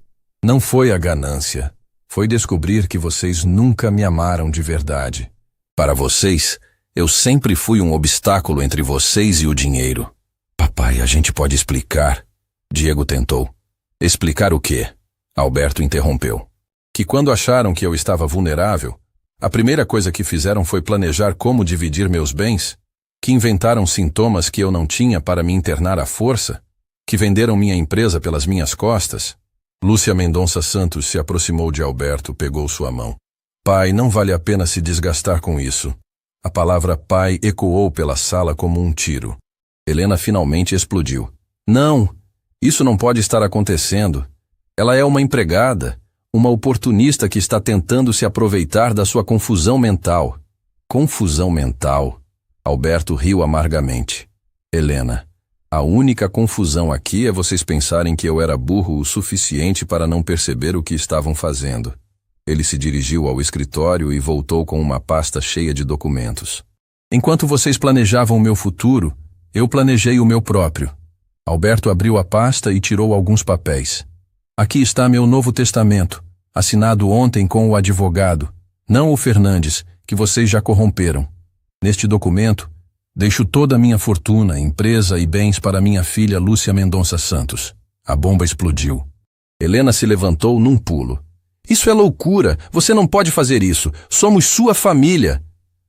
Não foi a ganância. Foi descobrir que vocês nunca me amaram de verdade. Para vocês, eu sempre fui um obstáculo entre vocês e o dinheiro. Papai, a gente pode explicar. Diego tentou. Explicar o quê? Alberto interrompeu. Que quando acharam que eu estava vulnerável, a primeira coisa que fizeram foi planejar como dividir meus bens, que inventaram sintomas que eu não tinha para me internar à força, que venderam minha empresa pelas minhas costas. Lúcia Mendonça Santos se aproximou de Alberto, pegou sua mão. Pai, não vale a pena se desgastar com isso. A palavra pai ecoou pela sala como um tiro. Helena finalmente explodiu. Não, isso não pode estar acontecendo. Ela é uma empregada, uma oportunista que está tentando se aproveitar da sua confusão mental. Confusão mental? Alberto riu amargamente. Helena, a única confusão aqui é vocês pensarem que eu era burro o suficiente para não perceber o que estavam fazendo. Ele se dirigiu ao escritório e voltou com uma pasta cheia de documentos. Enquanto vocês planejavam o meu futuro, eu planejei o meu próprio. Alberto abriu a pasta e tirou alguns papéis. Aqui está meu Novo Testamento, assinado ontem com o advogado, não o Fernandes, que vocês já corromperam. Neste documento, deixo toda a minha fortuna, empresa e bens para minha filha Lúcia Mendonça Santos. A bomba explodiu. Helena se levantou num pulo. Isso é loucura! Você não pode fazer isso! Somos sua família!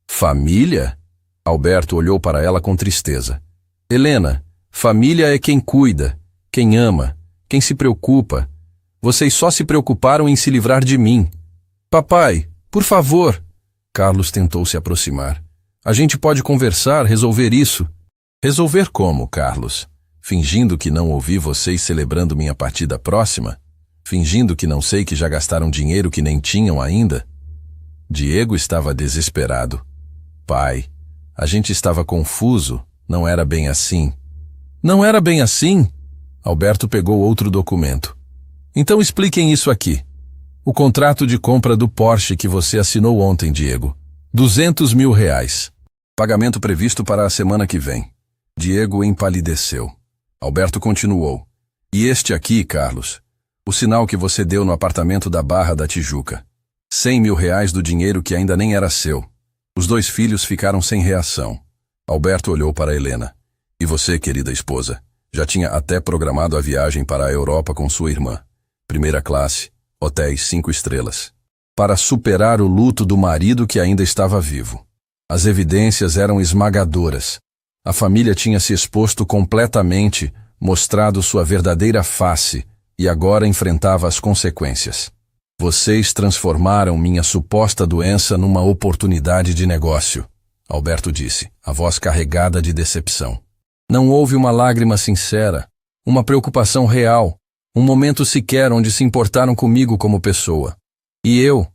Família? Alberto olhou para ela com tristeza. Helena, Família é quem cuida, quem ama, quem se preocupa. Vocês só se preocuparam em se livrar de mim. Papai, por favor. Carlos tentou se aproximar. A gente pode conversar, resolver isso. Resolver como, Carlos? Fingindo que não ouvi vocês celebrando minha partida próxima? Fingindo que não sei que já gastaram dinheiro que nem tinham ainda? Diego estava desesperado. Pai, a gente estava confuso, não era bem assim. Não era bem assim? Alberto pegou outro documento. Então expliquem isso aqui. O contrato de compra do Porsche que você assinou ontem, Diego. R$200 mil. Pagamento previsto para a semana que vem. Diego empalideceu. Alberto continuou. E este aqui, Carlos, o sinal que você deu no apartamento da Barra da Tijuca. R$100 mil do dinheiro que ainda nem era seu. Os dois filhos ficaram sem reação. Alberto olhou para Helena. E você, querida esposa, já tinha até programado a viagem para a Europa com sua irmã. Primeira classe, hotéis 5 estrelas. Para superar o luto do marido que ainda estava vivo. As evidências eram esmagadoras. A família tinha se exposto completamente, mostrado sua verdadeira face, e agora enfrentava as consequências. Vocês transformaram minha suposta doença numa oportunidade de negócio, Alberto disse, a voz carregada de decepção. Não houve uma lágrima sincera, uma preocupação real, um momento sequer onde se importaram comigo como pessoa. E eu?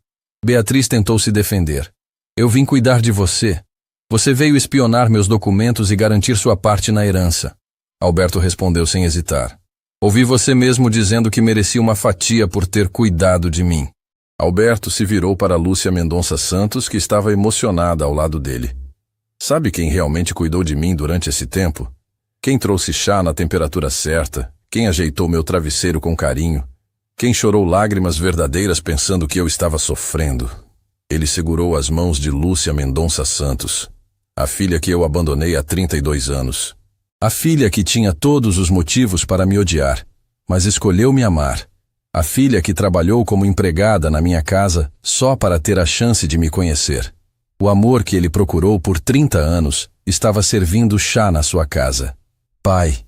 Beatriz tentou se defender. Eu vim cuidar de você. Você veio espionar meus documentos e garantir sua parte na herança. Alberto respondeu sem hesitar. Ouvi você mesmo dizendo que merecia uma fatia por ter cuidado de mim. Alberto se virou para Lúcia Mendonça Santos, que estava emocionada ao lado dele. Sabe quem realmente cuidou de mim durante esse tempo? Quem trouxe chá na temperatura certa? Quem ajeitou meu travesseiro com carinho? Quem chorou lágrimas verdadeiras pensando que eu estava sofrendo? Ele segurou as mãos de Lúcia Mendonça Santos, a filha que eu abandonei há 32 anos. A filha que tinha todos os motivos para me odiar, mas escolheu me amar. A filha que trabalhou como empregada na minha casa só para ter a chance de me conhecer. O amor que ele procurou por 30 anos estava servindo chá na sua casa. Pai,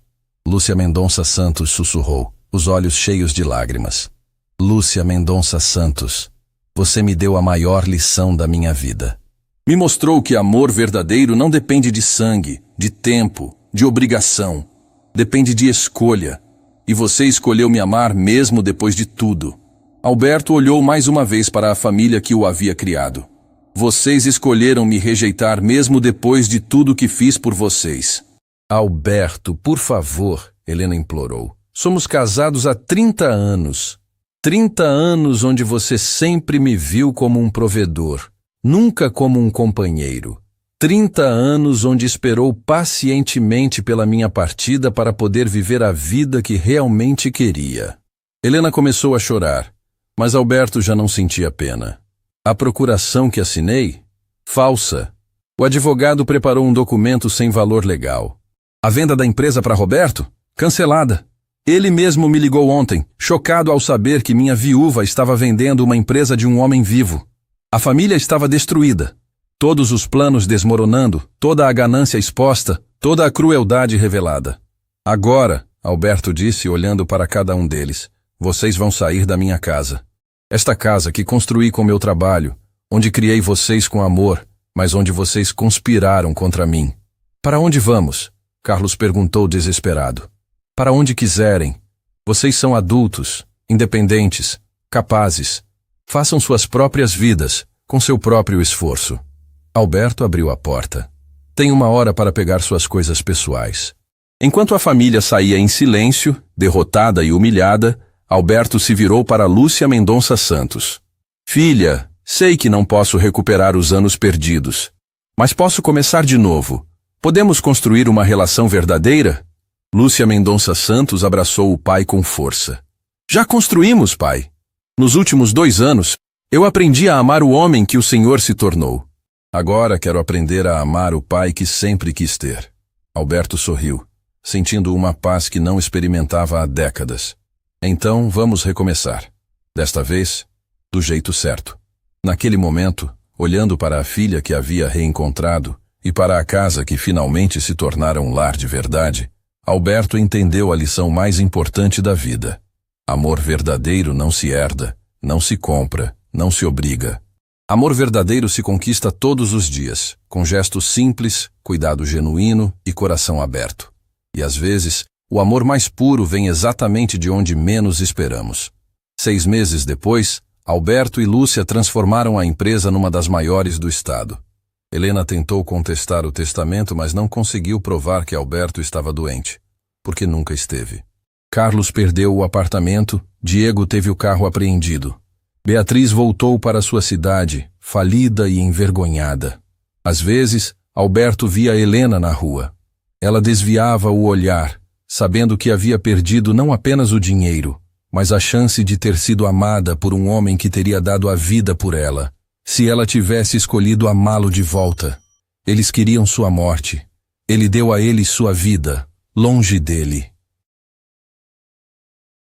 Lúcia Mendonça Santos sussurrou, os olhos cheios de lágrimas. Lúcia Mendonça Santos, você me deu a maior lição da minha vida. Me mostrou que amor verdadeiro não depende de sangue, de tempo, de obrigação. Depende de escolha. E você escolheu me amar mesmo depois de tudo. Alberto olhou mais uma vez para a família que o havia criado. Vocês escolheram me rejeitar mesmo depois de tudo que fiz por vocês. Alberto, por favor, Helena implorou. Somos casados há 30 anos. 30 anos onde você sempre me viu como um provedor, nunca como um companheiro. 30 anos onde esperou pacientemente pela minha partida para poder viver a vida que realmente queria. Helena começou a chorar, mas Alberto já não sentia pena. A procuração que assinei? Falsa. O advogado preparou um documento sem valor legal. A venda da empresa para Roberto? Cancelada. Ele mesmo me ligou ontem, chocado ao saber que minha viúva estava vendendo uma empresa de um homem vivo. A família estava destruída. Todos os planos desmoronando, toda a ganância exposta, toda a crueldade revelada. Agora, Alberto disse olhando para cada um deles, vocês vão sair da minha casa. Esta casa que construí com meu trabalho, onde criei vocês com amor, mas onde vocês conspiraram contra mim. Para onde vamos? Carlos perguntou desesperado. Para onde quiserem. Vocês são adultos, independentes, capazes. Façam suas próprias vidas, com seu próprio esforço. Alberto abriu a porta. Tem 1 hora para pegar suas coisas pessoais. Enquanto a família saía em silêncio, derrotada e humilhada, Alberto se virou para Lúcia Mendonça Santos. Filha, sei que não posso recuperar os anos perdidos, mas posso começar de novo. Podemos construir uma relação verdadeira? Lúcia Mendonça Santos abraçou o pai com força. Já construímos, pai. Nos últimos 2 anos, eu aprendi a amar o homem que o Senhor se tornou. Agora quero aprender a amar o pai que sempre quis ter. Alberto sorriu, sentindo uma paz que não experimentava há décadas. Então vamos recomeçar. Desta vez, do jeito certo. Naquele momento, olhando para a filha que havia reencontrado e para a casa que finalmente se tornara um lar de verdade, Alberto entendeu a lição mais importante da vida. Amor verdadeiro não se herda, não se compra, não se obriga. Amor verdadeiro se conquista todos os dias, com gestos simples, cuidado genuíno e coração aberto. E às vezes, o amor mais puro vem exatamente de onde menos esperamos. 6 meses depois, Alberto e Lúcia transformaram a empresa numa das maiores do estado. Helena tentou contestar o testamento, mas não conseguiu provar que Alberto estava doente, porque nunca esteve. Carlos perdeu o apartamento, Diego teve o carro apreendido. Beatriz voltou para sua cidade, falida e envergonhada. Às vezes, Alberto via Helena na rua. Ela desviava o olhar, sabendo que havia perdido não apenas o dinheiro, mas a chance de ter sido amada por um homem que teria dado a vida por ela, se ela tivesse escolhido amá-lo de volta. Eles queriam sua morte. Ele deu a eles sua vida, longe dele.